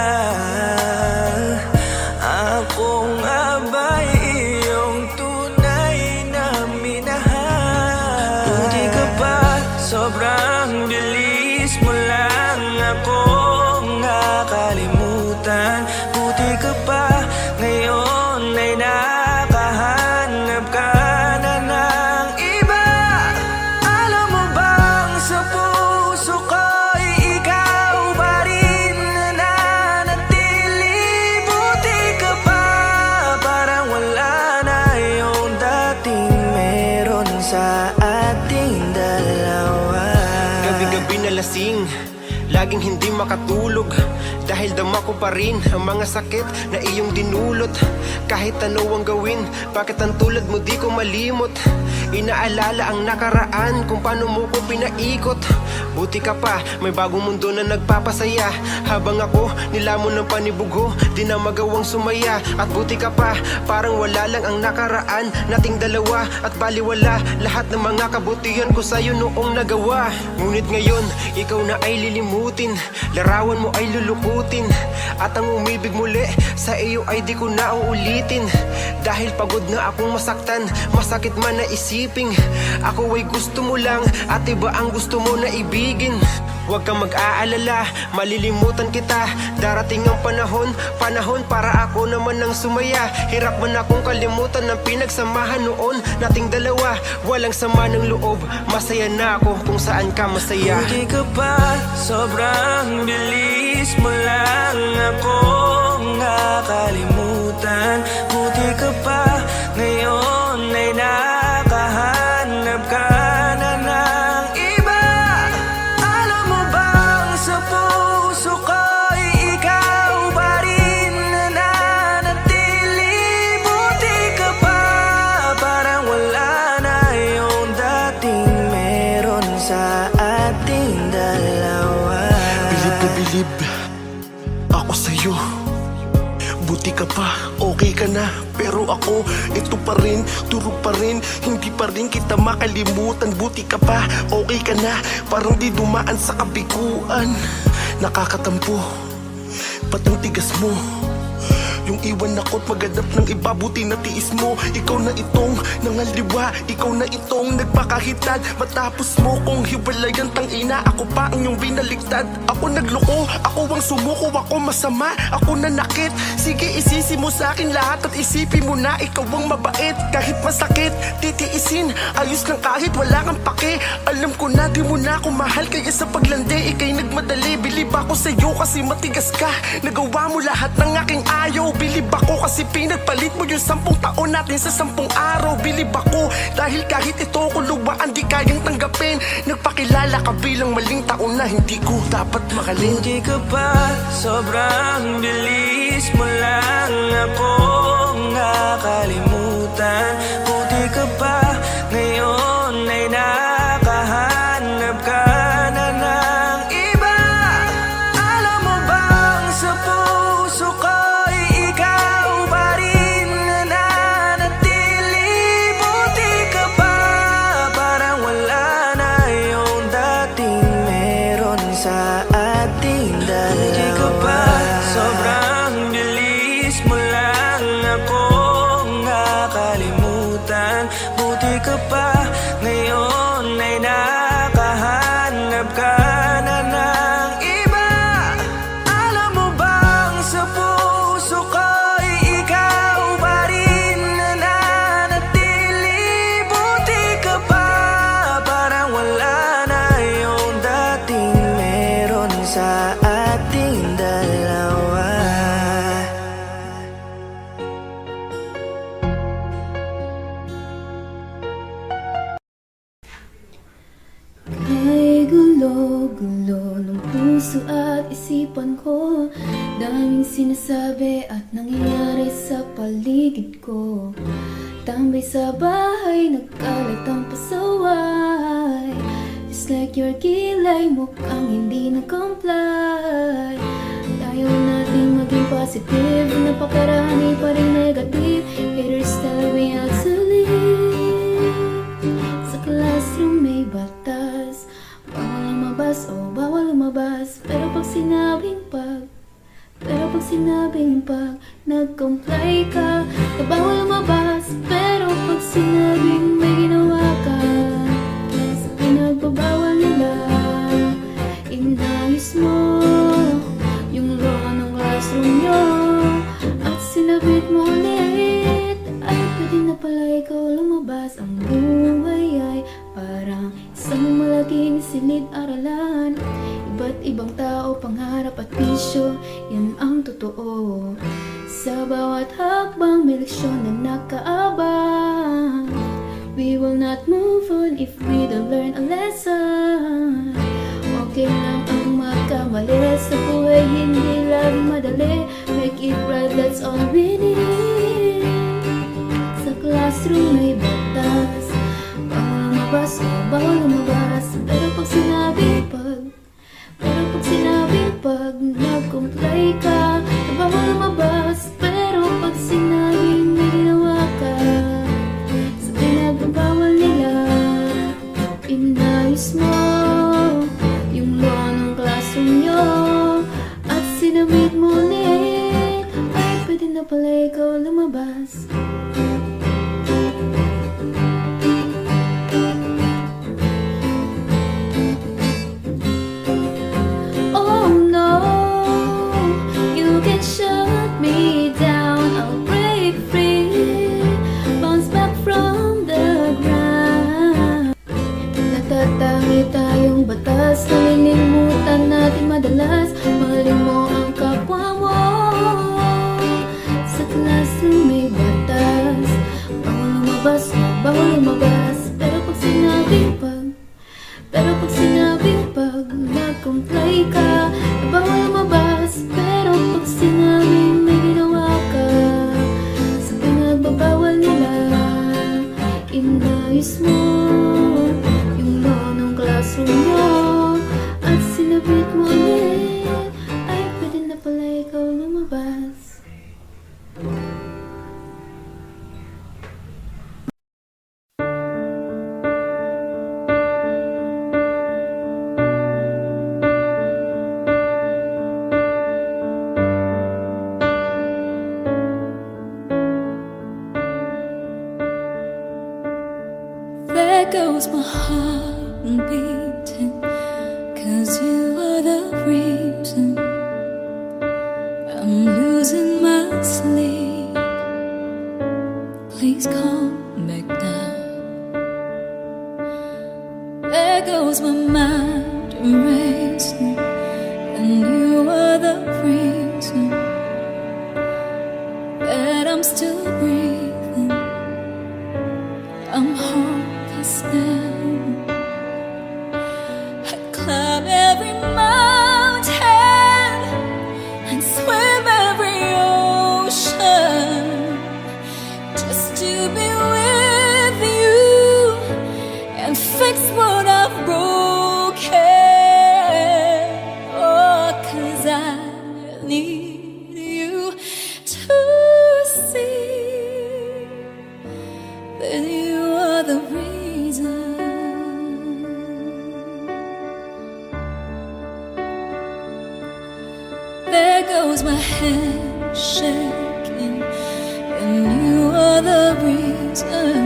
Ako nga ba'y iyong tunay na minahal? Buti ka pa, sobrang bilis mo lang akong nakalimutan. Buti ka pa, ngayon ay nakahanap ka na ng iba. Alam mo bang sa puso ko'y ikaw pa rin nananatili? Buti ka pa, parang wala na yung dating meron sa ating dalawa. Gabi-gabi na lasing, laging hindi makatulog, dahil dama ko pa rin ang mga sakit na iyong dinulot. Kahit ano ang gawin, bakit ang tulad mo di ko malimot? Inaalala ang nakaraan, kung paano mo ko pinaikot. Buti ka pa, may bagong mundo na nagpapasaya. Habang ako, nilamon ng panibugo, di na magawang sumaya. At buti ka pa, parang wala lang ang nakaraan nating dalawa. At baliwala lahat ng mga kabutihan ko sa'yo noong nagawa. Ngunit ngayon, ikaw na ay lilimutin, larawan mo ay lulukutin, at ang umibig muli sa iyo ay di ko na uulitin. Dahil pagod na akong masaktan, masakit man na isiping ako ay gusto mo lang at iba ang gusto mo na ibigin. Huwag kang mag-aalala, malilimutan kita. Darating ang panahon para ako naman ang sumaya. Hirap man akong kalimutan ng pinagsamahan noon nating dalawa. Walang sama ng loob, masaya na ako kung saan ka masaya. Buti ka pa, sobrang bilis mo lang akong nakalimutan. Buti ka pa, ngayon ay nakahanap ka na ng iba. Alam mo bang sa puso ko'y ikaw pa rin nananatili? Buti ka pa, parang wala na yung dating meron sa ating dalawa. Bilib na bilib ako sa'yo. Buti ka pa, okay ka na. Pero ako, ito pa rin, turog pa rin, hindi pa rin kita makalimutan. Buti ka pa, okay ka na, parang di dumaan sa kabiguan. Nakakatampo, ba't ang tigas mo? Yung iwan ako't maghanap ng iba, buti na tiis mo. Ikaw na itong nangaliwa, ikaw na itong nagpakahitad. Matapos mo kong hiwalayan, tangina, ako pa ang iyong binaliktad. Ako nagloko, ako ang sumuko, ako masama, ako nanakit. Sige, isisi mo sa akin lahat at isipin mo na ikaw ang mabait. Kahit masakit, titiisin, ayos lang kahit wala kang pake. Alam ko na di mo na ako mahal, kaya sa paglandi ikay nagmadali. Bilib ako sa'yo kasi matigas ka, nagawa mo lahat ng aking ayaw. Bilib ako kasi pinagpalit mo yung 10 taon natin sa 10 araw. Bilib ako dahil kahit ito kuluwaan di kayang tanggapin. Nagpakilala ka bilang maling taon na hindi ko dapat mahalin. Hindi ka pa sobrang bilis mo lang ako nakalimutan. Buti ka pa ngayon ay nakahanap ka na ng iba. Alam mo bang sa puso ko'y ikaw pa rin na nanatili. Buti ka pa parang wala na yung dating meron sa ating dalawa. Hindi ka pa sobrang bilis mo lang ako nakalimutan. Buti ka pa ngayon ay nakahanap ka na ng iba. Alam mo bang sa puso ko'y ikaw pa rin na nanatili. Buti ka pa parang wala na yung dating meron sa ating dalawa. Ay gulo-gulo ng puso at isipan ko. Daming sinasabi at nangyayari sa paligid ko. Tambay sa bahay, nagkalat ang pasaway. Just like your kilay, mukhang hindi nag-comply. Ayaw natin maging positive, napakarami pa rin negative. Haters tell me how to live. Sa classroom may batas, bawal lumabas, oh bawal lumabas. Pero pag sinabing pag nag-comply ka, na bawal lumabas. Pero pag sinabing may ginawa ka, sa pinagbabawal nila, inayos mo yung law ng classroom nyo at sinabit mo ulit. Ay pwede na pala ikaw lumabas. Ang buhay ay parang isang malaking silid-aralan. Iba't ibang tao, pangarap at bisyo, yan ang totoo. Sa bawat hakbang may leksyon na nakaabang. We will not move on if we don't learn a lesson. Okay lang ang magkamali sa buhay, hindi lang madali. Make it right, that's all we need. Sa classroom may batas, bawal lumabas, oh bawal lumabas. Pero pag sinabing pag nag-comply ka, na bawal lumabas. Pero pag sinabing may ginawa ka, sa pinagbabawal nila, inayos mo yung law ng classroom nyo at sinabit mo ulit. Ay pwede na pala ikaw lumabas. Oh no, you can shut me down, I'll break free, bounce back from the ground. Natatangi tayong batas, nalilimutan natin madalas. Mahalin mo ang kapwa mo. Sa classroom may batas, bawal lumabas, oh bawal lumabas. Pero pag sinabing pag nag-comply ka, na bawal lumabas. Pero pag sinabing may ginawa ka, sa pinagbabawal nila, inayos mo yung law ng classroom nyo at sinabit mo ulit. Ay pwede na pala ikaw lumabas. goes my heart beating, 'cause you are the reason I'm losing my sleep. Please come back down. There goes my mind racing, and you are the reason that I'm still breathing. I'm hopeless now. I'd climb every mountain and swim every ocean just to be with you and fix what I've broken. Oh, 'cause I need you to see that you are the reason. There goes my head shaking, and you are the reason.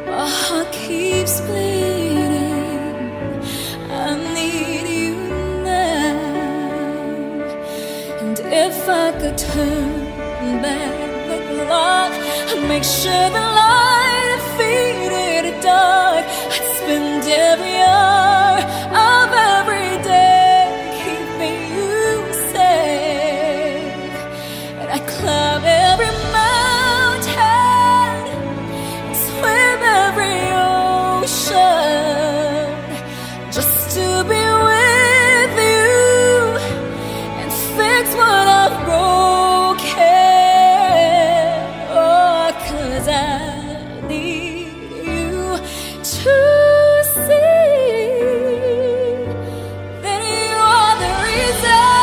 My heart keeps bleeding. I need you now. And if I could turn back the clock, I'd make sure the light defeated the dark. I'd spend every hour of every day keeping you safe. And I'd climb every mountain and swim every ocean just to be with you and fix what I've broken. Oh, 'cause I need you to see that you are the reason.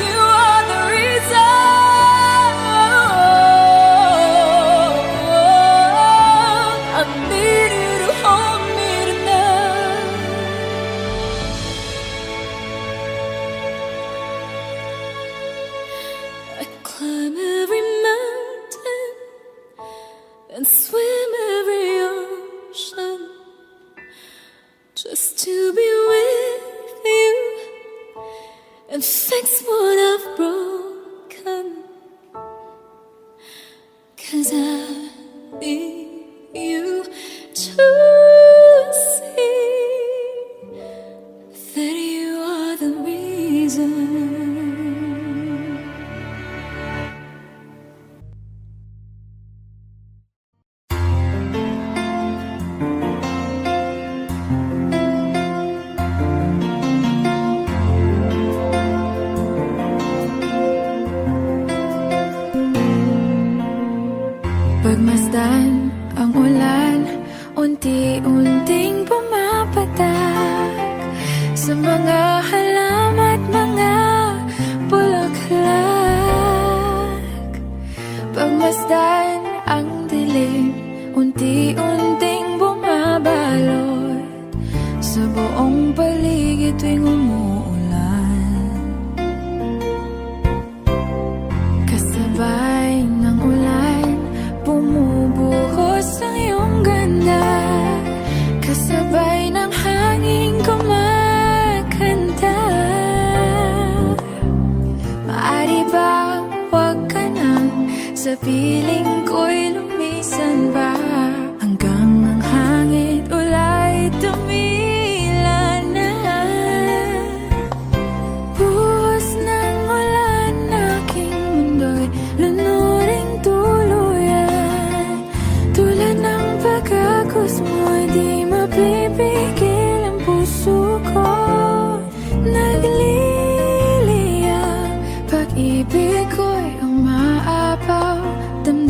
You are the reason. I need you to hold me tonight. I'd climb every mountain and swim every ocean just to be with you and fix what I've broken. 'Cause I need you to see that you are the reason. Pagmasdan ang ulan, unti-unting pumapatak sa mga halamat, mga bulaklak. Pagmasdan ang dilim, unti-unting bumabalot sa buong paligid tuwing umuulan. Kasabay ng ulan, bumubuhos ang iyong ganda. Kasabay ng hangin kumakanta. Maari ba wag ka nang sa piling ko'y lumisan ba, hanggang ang hangin ulay tumila na. Buhos ng ulan, aking mundo'y lunuring tuluyan. Tulad ng pagkagos mo'y di mapipigil ang puso ko. Nagliliyab, pag-ibig ko'y umaapaw, damdamin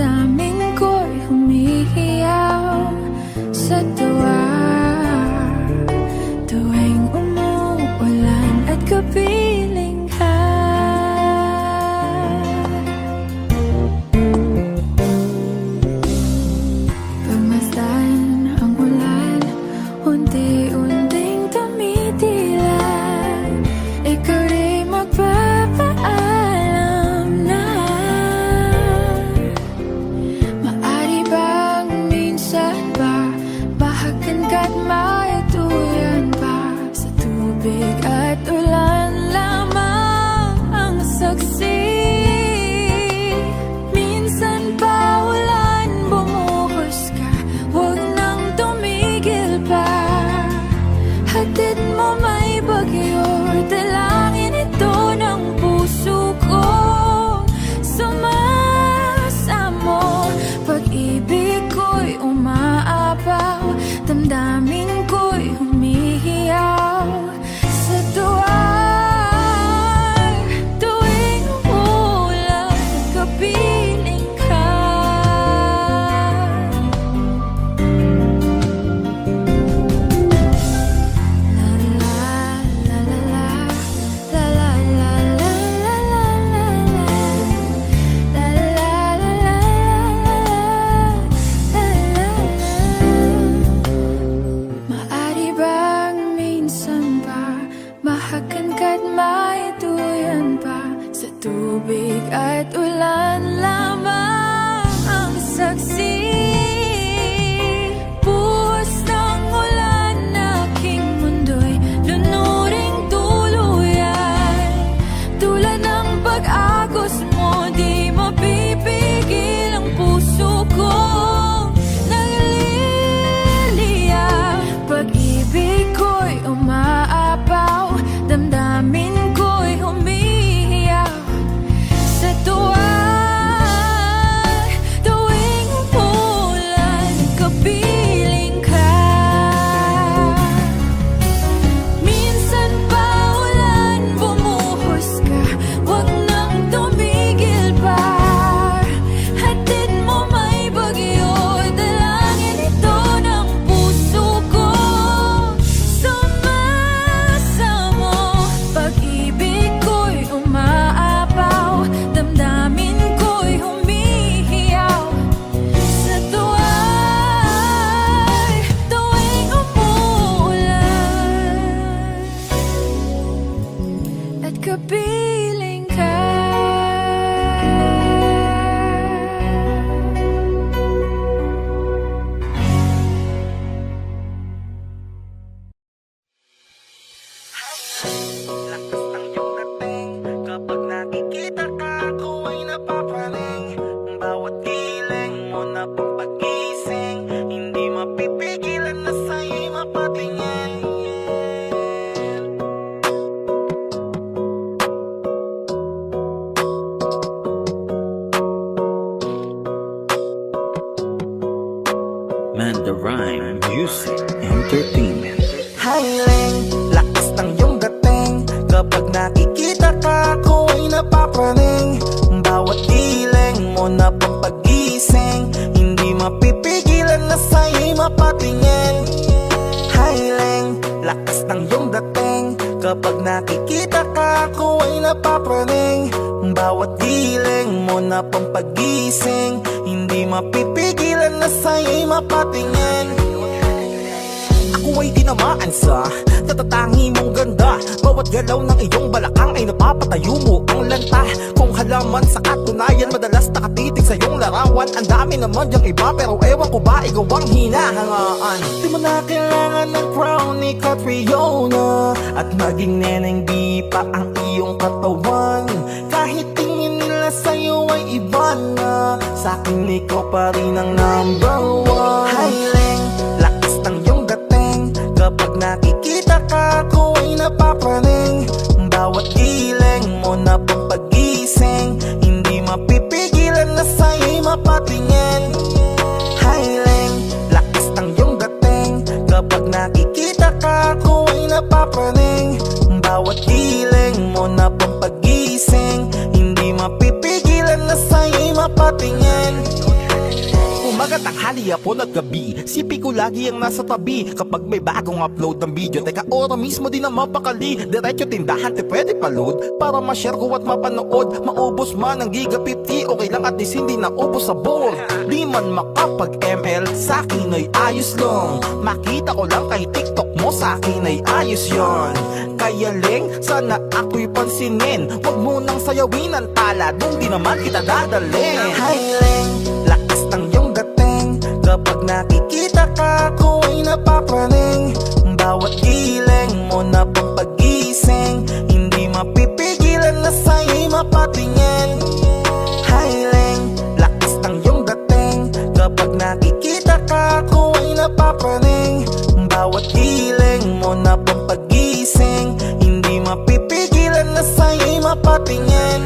tubig at ulan lamang ang saksi. Buhos ng ulan, aking mundo'y lunuring tuluyan. Tulad ng pag-agos mo, di mapipigil ang puso ko. Nagliliya, pag-ibig ko'y umaapaw, damdamin ko'y humihiyaw sa tuwa. Tuwing umulan, kapiling ka. Minsan pa ulan, bumuhos ka, wag nang tumigil pa. Hatid mo may bagyo, dalangin ito ng puso ko. Sumasamo, pag-ibig ko'y umaapaw, damdamin ko'y humihiyaw sa tuwa. Tuwing umuulan at kapiling ka. Lakas ng iyong dating, kapag nakikita ka, ako ay napapaling. Bawat giling mo na pang pag-ising, hindi mapipigilan na sa'yo'y mapatingin. Mandarine Music Entertainment. Highling, lakas ng iyong dating, kapag nakikita ka, ako ay napapaling. Bawat giling mo na pang pag-ising, hindi mapipigilan na sa'yo'y mapatingin. Highling, lakas ng iyong dating, kapag nakikita ka, ako ay napapaling. Bawat giling mo na pang pag-ising, hindi mapipigilan na sa'yo'y mapatingin. Ako ay tinamaan sa tatatangi mong ganda. Bawat galaw ng iyong balakang ay napapatayo mo ang lanta. Kung halaman sa katunayan, madalas nakatitig sa iyong larawan. Ang dami naman yung iba, pero ewan ko ba ikaw ang hinahangaan. Di mo na kailangan ng crown ni Catriona, at maging neneng di pa ang iyong katawan. Kahit tingin nila sa'yo ay iba na, sa'kin ikaw pa rin ang number one. Highling, lakas ng iyong dating, kapag nakikita ka, ako ay napapaling. Bawat giling mo na pang pag-ising, hindi mapipigilan na sa'yo'y mapatingin. Highling, lakas ng iyong dating, kapag nakikita ka, ako ay napapaling. Bawat giling mo na pang pag-ising, hindi mapipigilan na sa'yo'y mapatingin. Umaga, tanghali, hapon at gabi, sipi ko lagi ang nasa tabi. Kapag may bagong upload ng video, teka ora mismo din ang mapakali. Diretso tindahan, te pwede pa-load, para ma-share ko at mapanood. Maubos man ang giga 50, okay lang at least hindi na ubos sa board. Di man makapag-ML, sa'kin ay ayos lang. Makita ko lang kay TikTok mo, sa'kin ay ayos yon. Kaya Ling, sana ako'y pansinin, wag mo nang sayawin ang tala, dun di naman kita dadalhin. Hi Ling, lakas ng iyong dating, kapag nakikita ka, ako ay napapaling. Bawat giling mo na pang pag-ising, hindi mapipigilan na sa'yo'y mapatingin. Highling, lakas ng iyong dating, kapag nakikita ka, ako ay napapaling. Bawat giling mo na pang pag-ising, hindi mapipigilan na sa'yo'y mapatingin.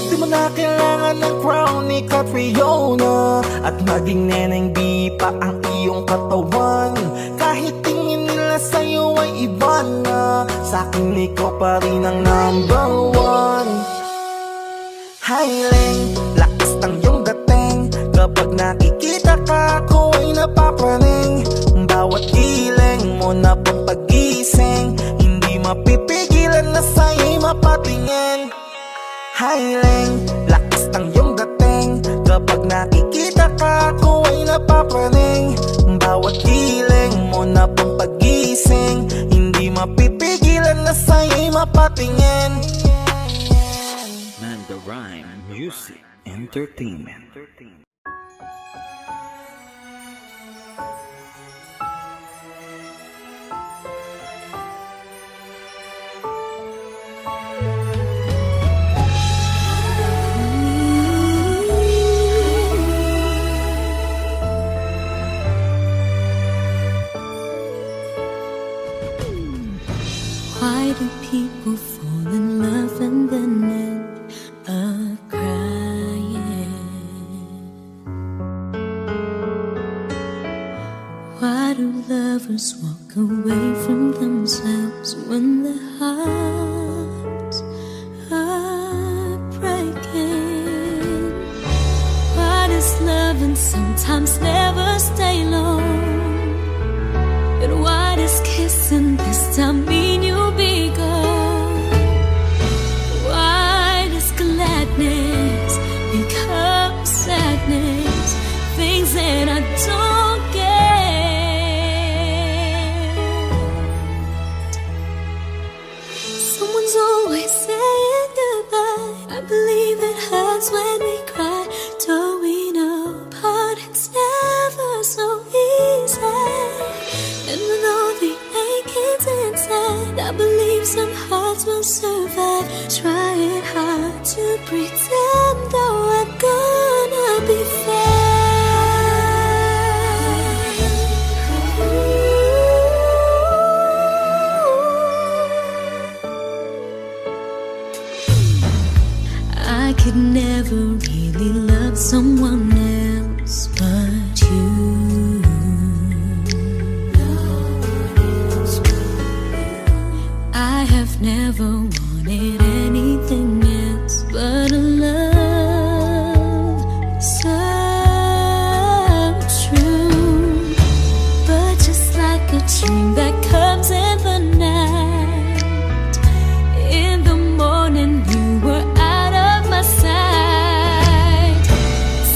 Di mo na kailangan ng crown ni Catriona, at maging neneng di pa ang iyong katawan. Kahit tingin nila sa'yo ay iba na, sa'kin ikaw pa rin ang number one. Highling, lakas ng iyong dating, kapag nakikita ka, ako ay napapaling. Bawat giling mo na pang pag-ising, hindi mapipigilan na sa'yo'y mapatingin. Highling, lakas ng iyong dating, kapag nakikita ka, ako ay napapaling. Bawat giling mo na pang pag-ising, hindi mapipigilan na sa'yo'y mapatingin. Rhyme Music Entertainment. Why do people fall in love and then end up crying? Why do lovers walk away from themselves when their hearts are breaking? Why does loving sometimes never stay long? And why does kissing this time mean you'll be gone? Why does gladness become sadness? Things that I don't get. Someone's always saying goodbye. I believe it hurts when we cry. Don't we know parting's never so easy? And with all the achings inside, I believe some hearts will survive. Trying hard to pretend that we're gonna be fine. I could never really love someone else but you. I have never wanted anything else but a love so true. But just like a dream that comes in the night, in the morning you were out of my sight.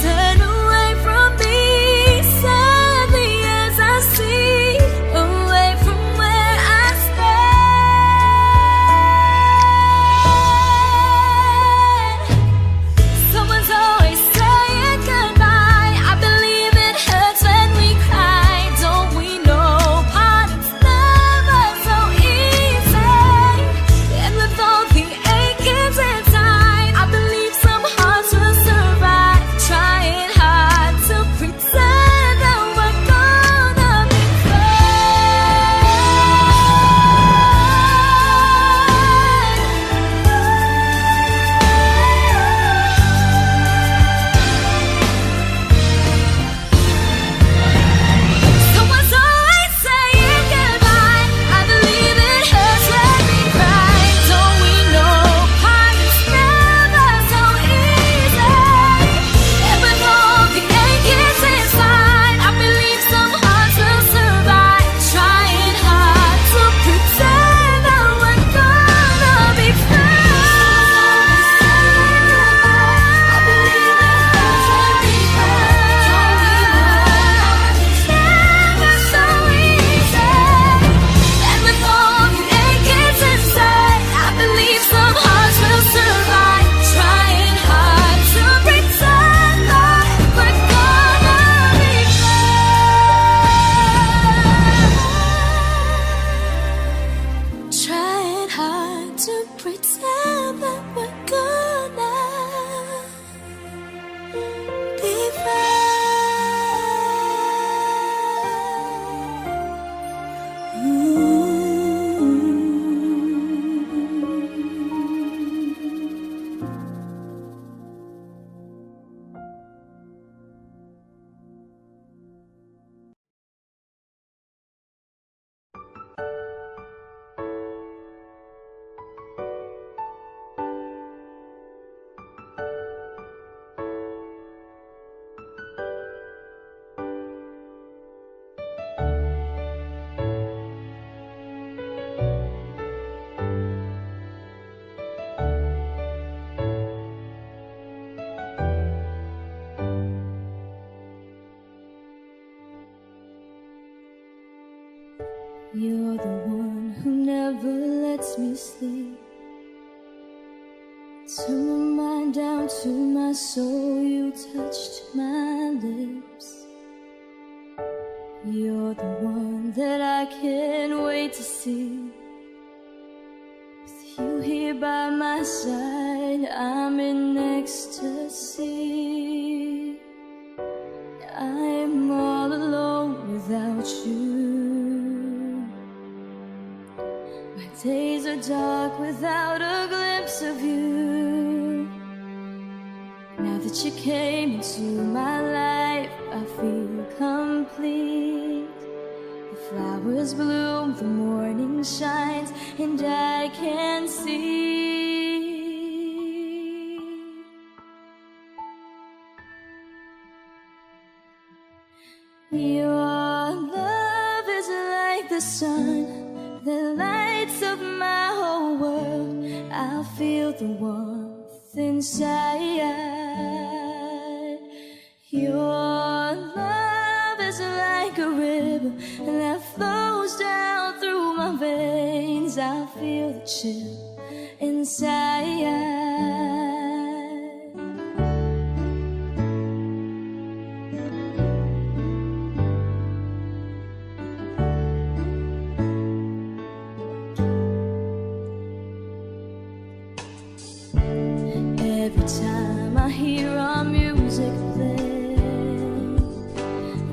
Turn away from me, sadly as I see, away from where I stand. Someone's always saying goodbye. I believe it hurts when we cry. Don't we know parting's never so easy? And with all the achings inside, I believe some hearts will survive. Trying hard to pretend that we're gonna be Someone's always saying goodbye. I believe it hurts when we cry. Don't we know parting's never so easy? And with all the achings inside, I believe some hearts will survive. Trying hard to pretend that we're gonna be fine. I believe it hurts when we never so easy. And with all the achings inside, I believe some hearts will survive. Trying hard to pretend that we're gonna be fine. Trying hard to pretend that we're gonna be You're the one who never lets me sleep. To my mind came down to my soul, you touched my lips. You're the one that I can't wait to see. With you here by my side, I'm in ecstasy. I'm all alone without you. My days are dark without a glimpse of you. Now that you came into my life, I feel complete. The flowers bloom, the morning shines, and I can see. Your love is like the sun that lights up my whole world. I feel the warmth inside. Your love is like a river that flows down through my veins. I feel the chill inside. Every time I hear our music play,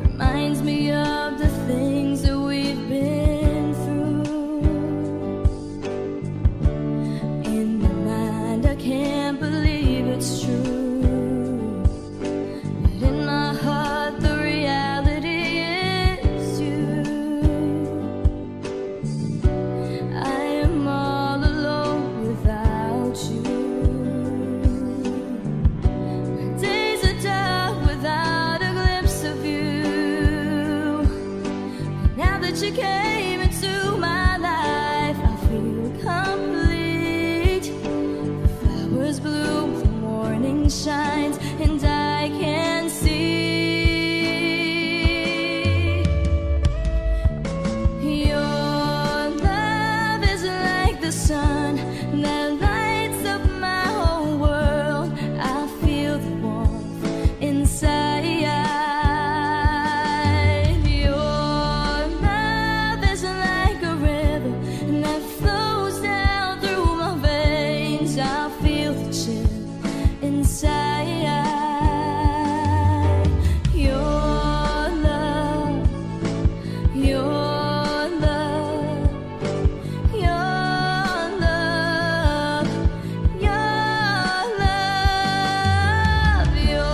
reminds me of the things that we've been through. In my mind, I can't believe it's true, but in my heart, the reality is you. I am all alone without you. Days are dark without a glimpse of you. Now that you came into my life, I feel complete. The flowers bloom, the morning shines, and I can see. Your love is like the sun that lights up my whole world. I feel the warmth inside. Your love is like a river that flows down through my veins. I feel the chill inside. Your love, your love, your love, your love. Your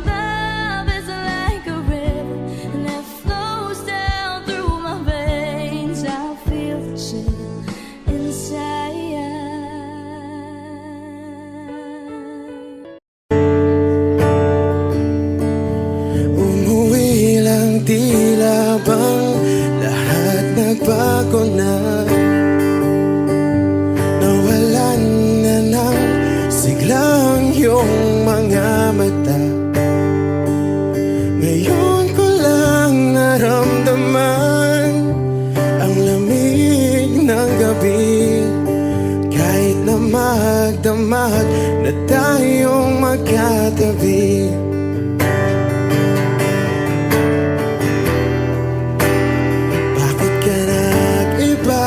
love is like a river that flows down through my veins. I feel the chill inside. Umuwi lang, tila bang lahat nagbago na. Nawalan na ng siglang iyong mga mata. Ngayon ko lang naramdaman ang lamig ng gabi. Kahit na magdamag na tayong magkatabi. Bakit ka nag-iba?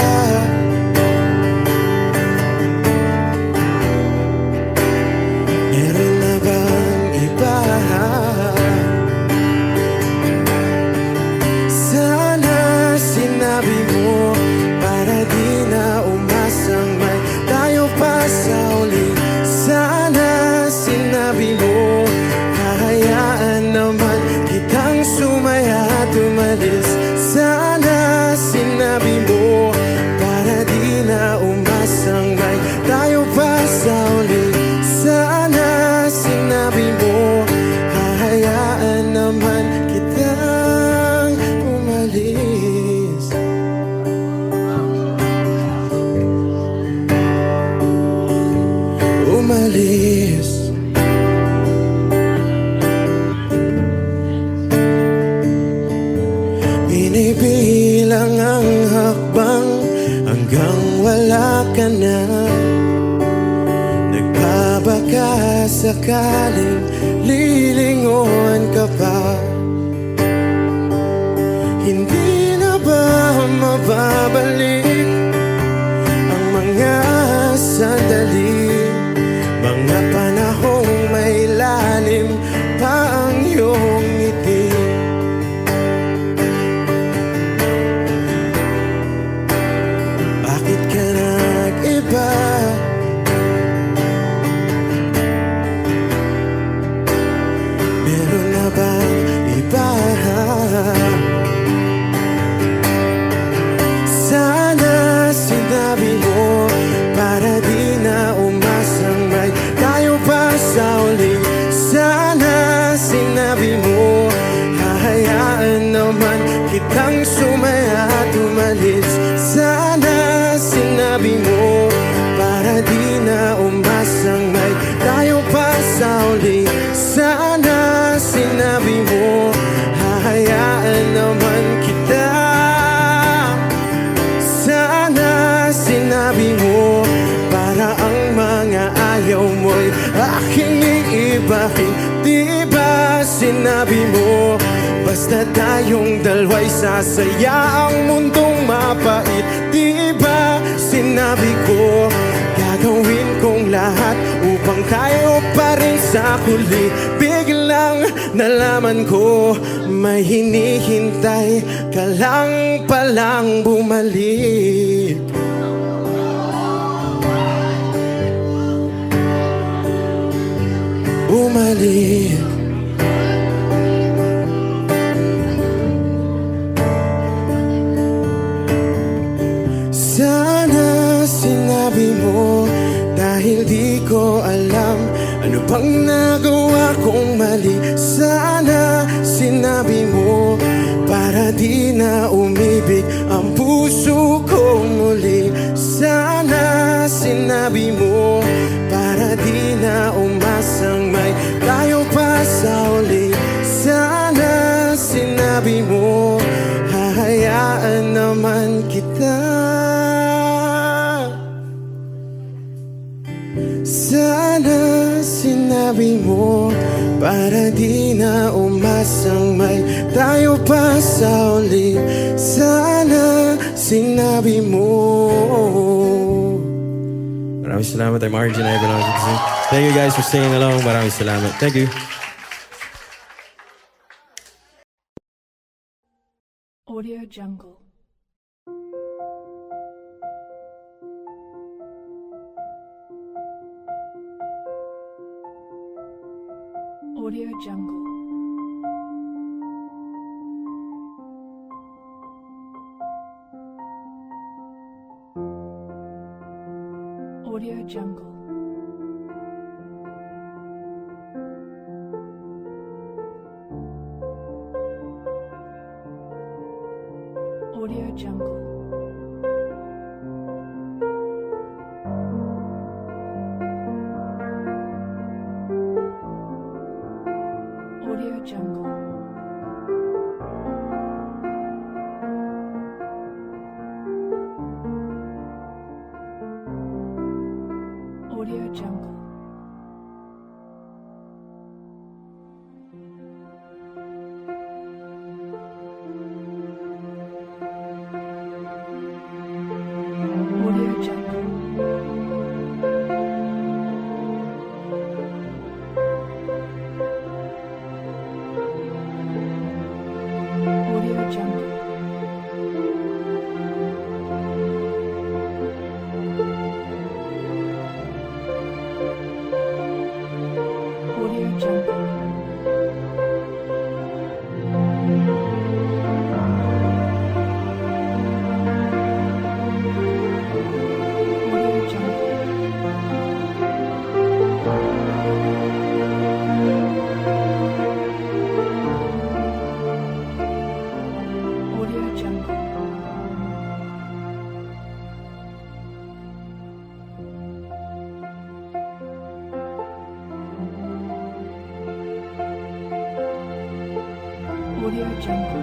Meron na bang iba? Sana sinabi mo para di na umasang may tayo pa sa uli. Sana sinabi mo hahayaan naman kitang sumaya at umalis. Sana sinabi mo para di na umasang may tayo pa sa uli. Sana sinabi mo hahayaan naman kitang umalis. Umalis. Binibilang ang hakbang hanggang wala ka na. Nagbabaka baka sakaling lilingon ka pa, hindi na ba mababalik ang mga sandali, mga panahong may lalim pa ang iyong ngiti? Bakit ka nag-iba? Meron na bang iba? Sana sinabi mo para di na umasang may tayo pa sa uli. Sana sinabi mo hahayaan naman kitang sumaya at umalis. Sana sinabi mo para di na umasang may tayo pa sa uli. Sana sinabi mo hahayaan naman kita. Sana sinabi mo para ang mga ayaw mo'y aking iibahin. Di ba sinabi mo basta tayong dalawa'y sasaya ang mundong mapait? Di ba sinabi ko gagawin kong lahat upang tayo pa rin sa huli? Biglang nalaman ko may hinihintay ka lang palang bumalik. Bumalik. Sana sinabi mo dahil di ko alam ano bang nagawa kong mali. Sana sinabi mo para di na umibig ang puso ko muli. Sana sinabi mo para di na umasang may tayo pa sa uli. Sana sinabi mo hahayaan naman kita. Sana sinabi mo para di na umasang may tayo pa sa uli. Sana sinabi mo. Maraming salamat. I'm Arjun Ivan. Thank you guys for singing along. Maraming salamat. Thank you. Audio Jungle. Audio Jungle. Audio Jungle. Audio Jungle. Audio Jungle. Audio Jungle. Audio Jungle. Audio Jungle. Audio Jungle. Audio Jungle. Audio Jungle. Audio Jungle.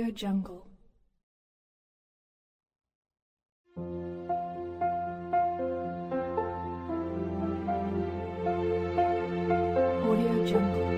Audio Jungle. Audio Jungle.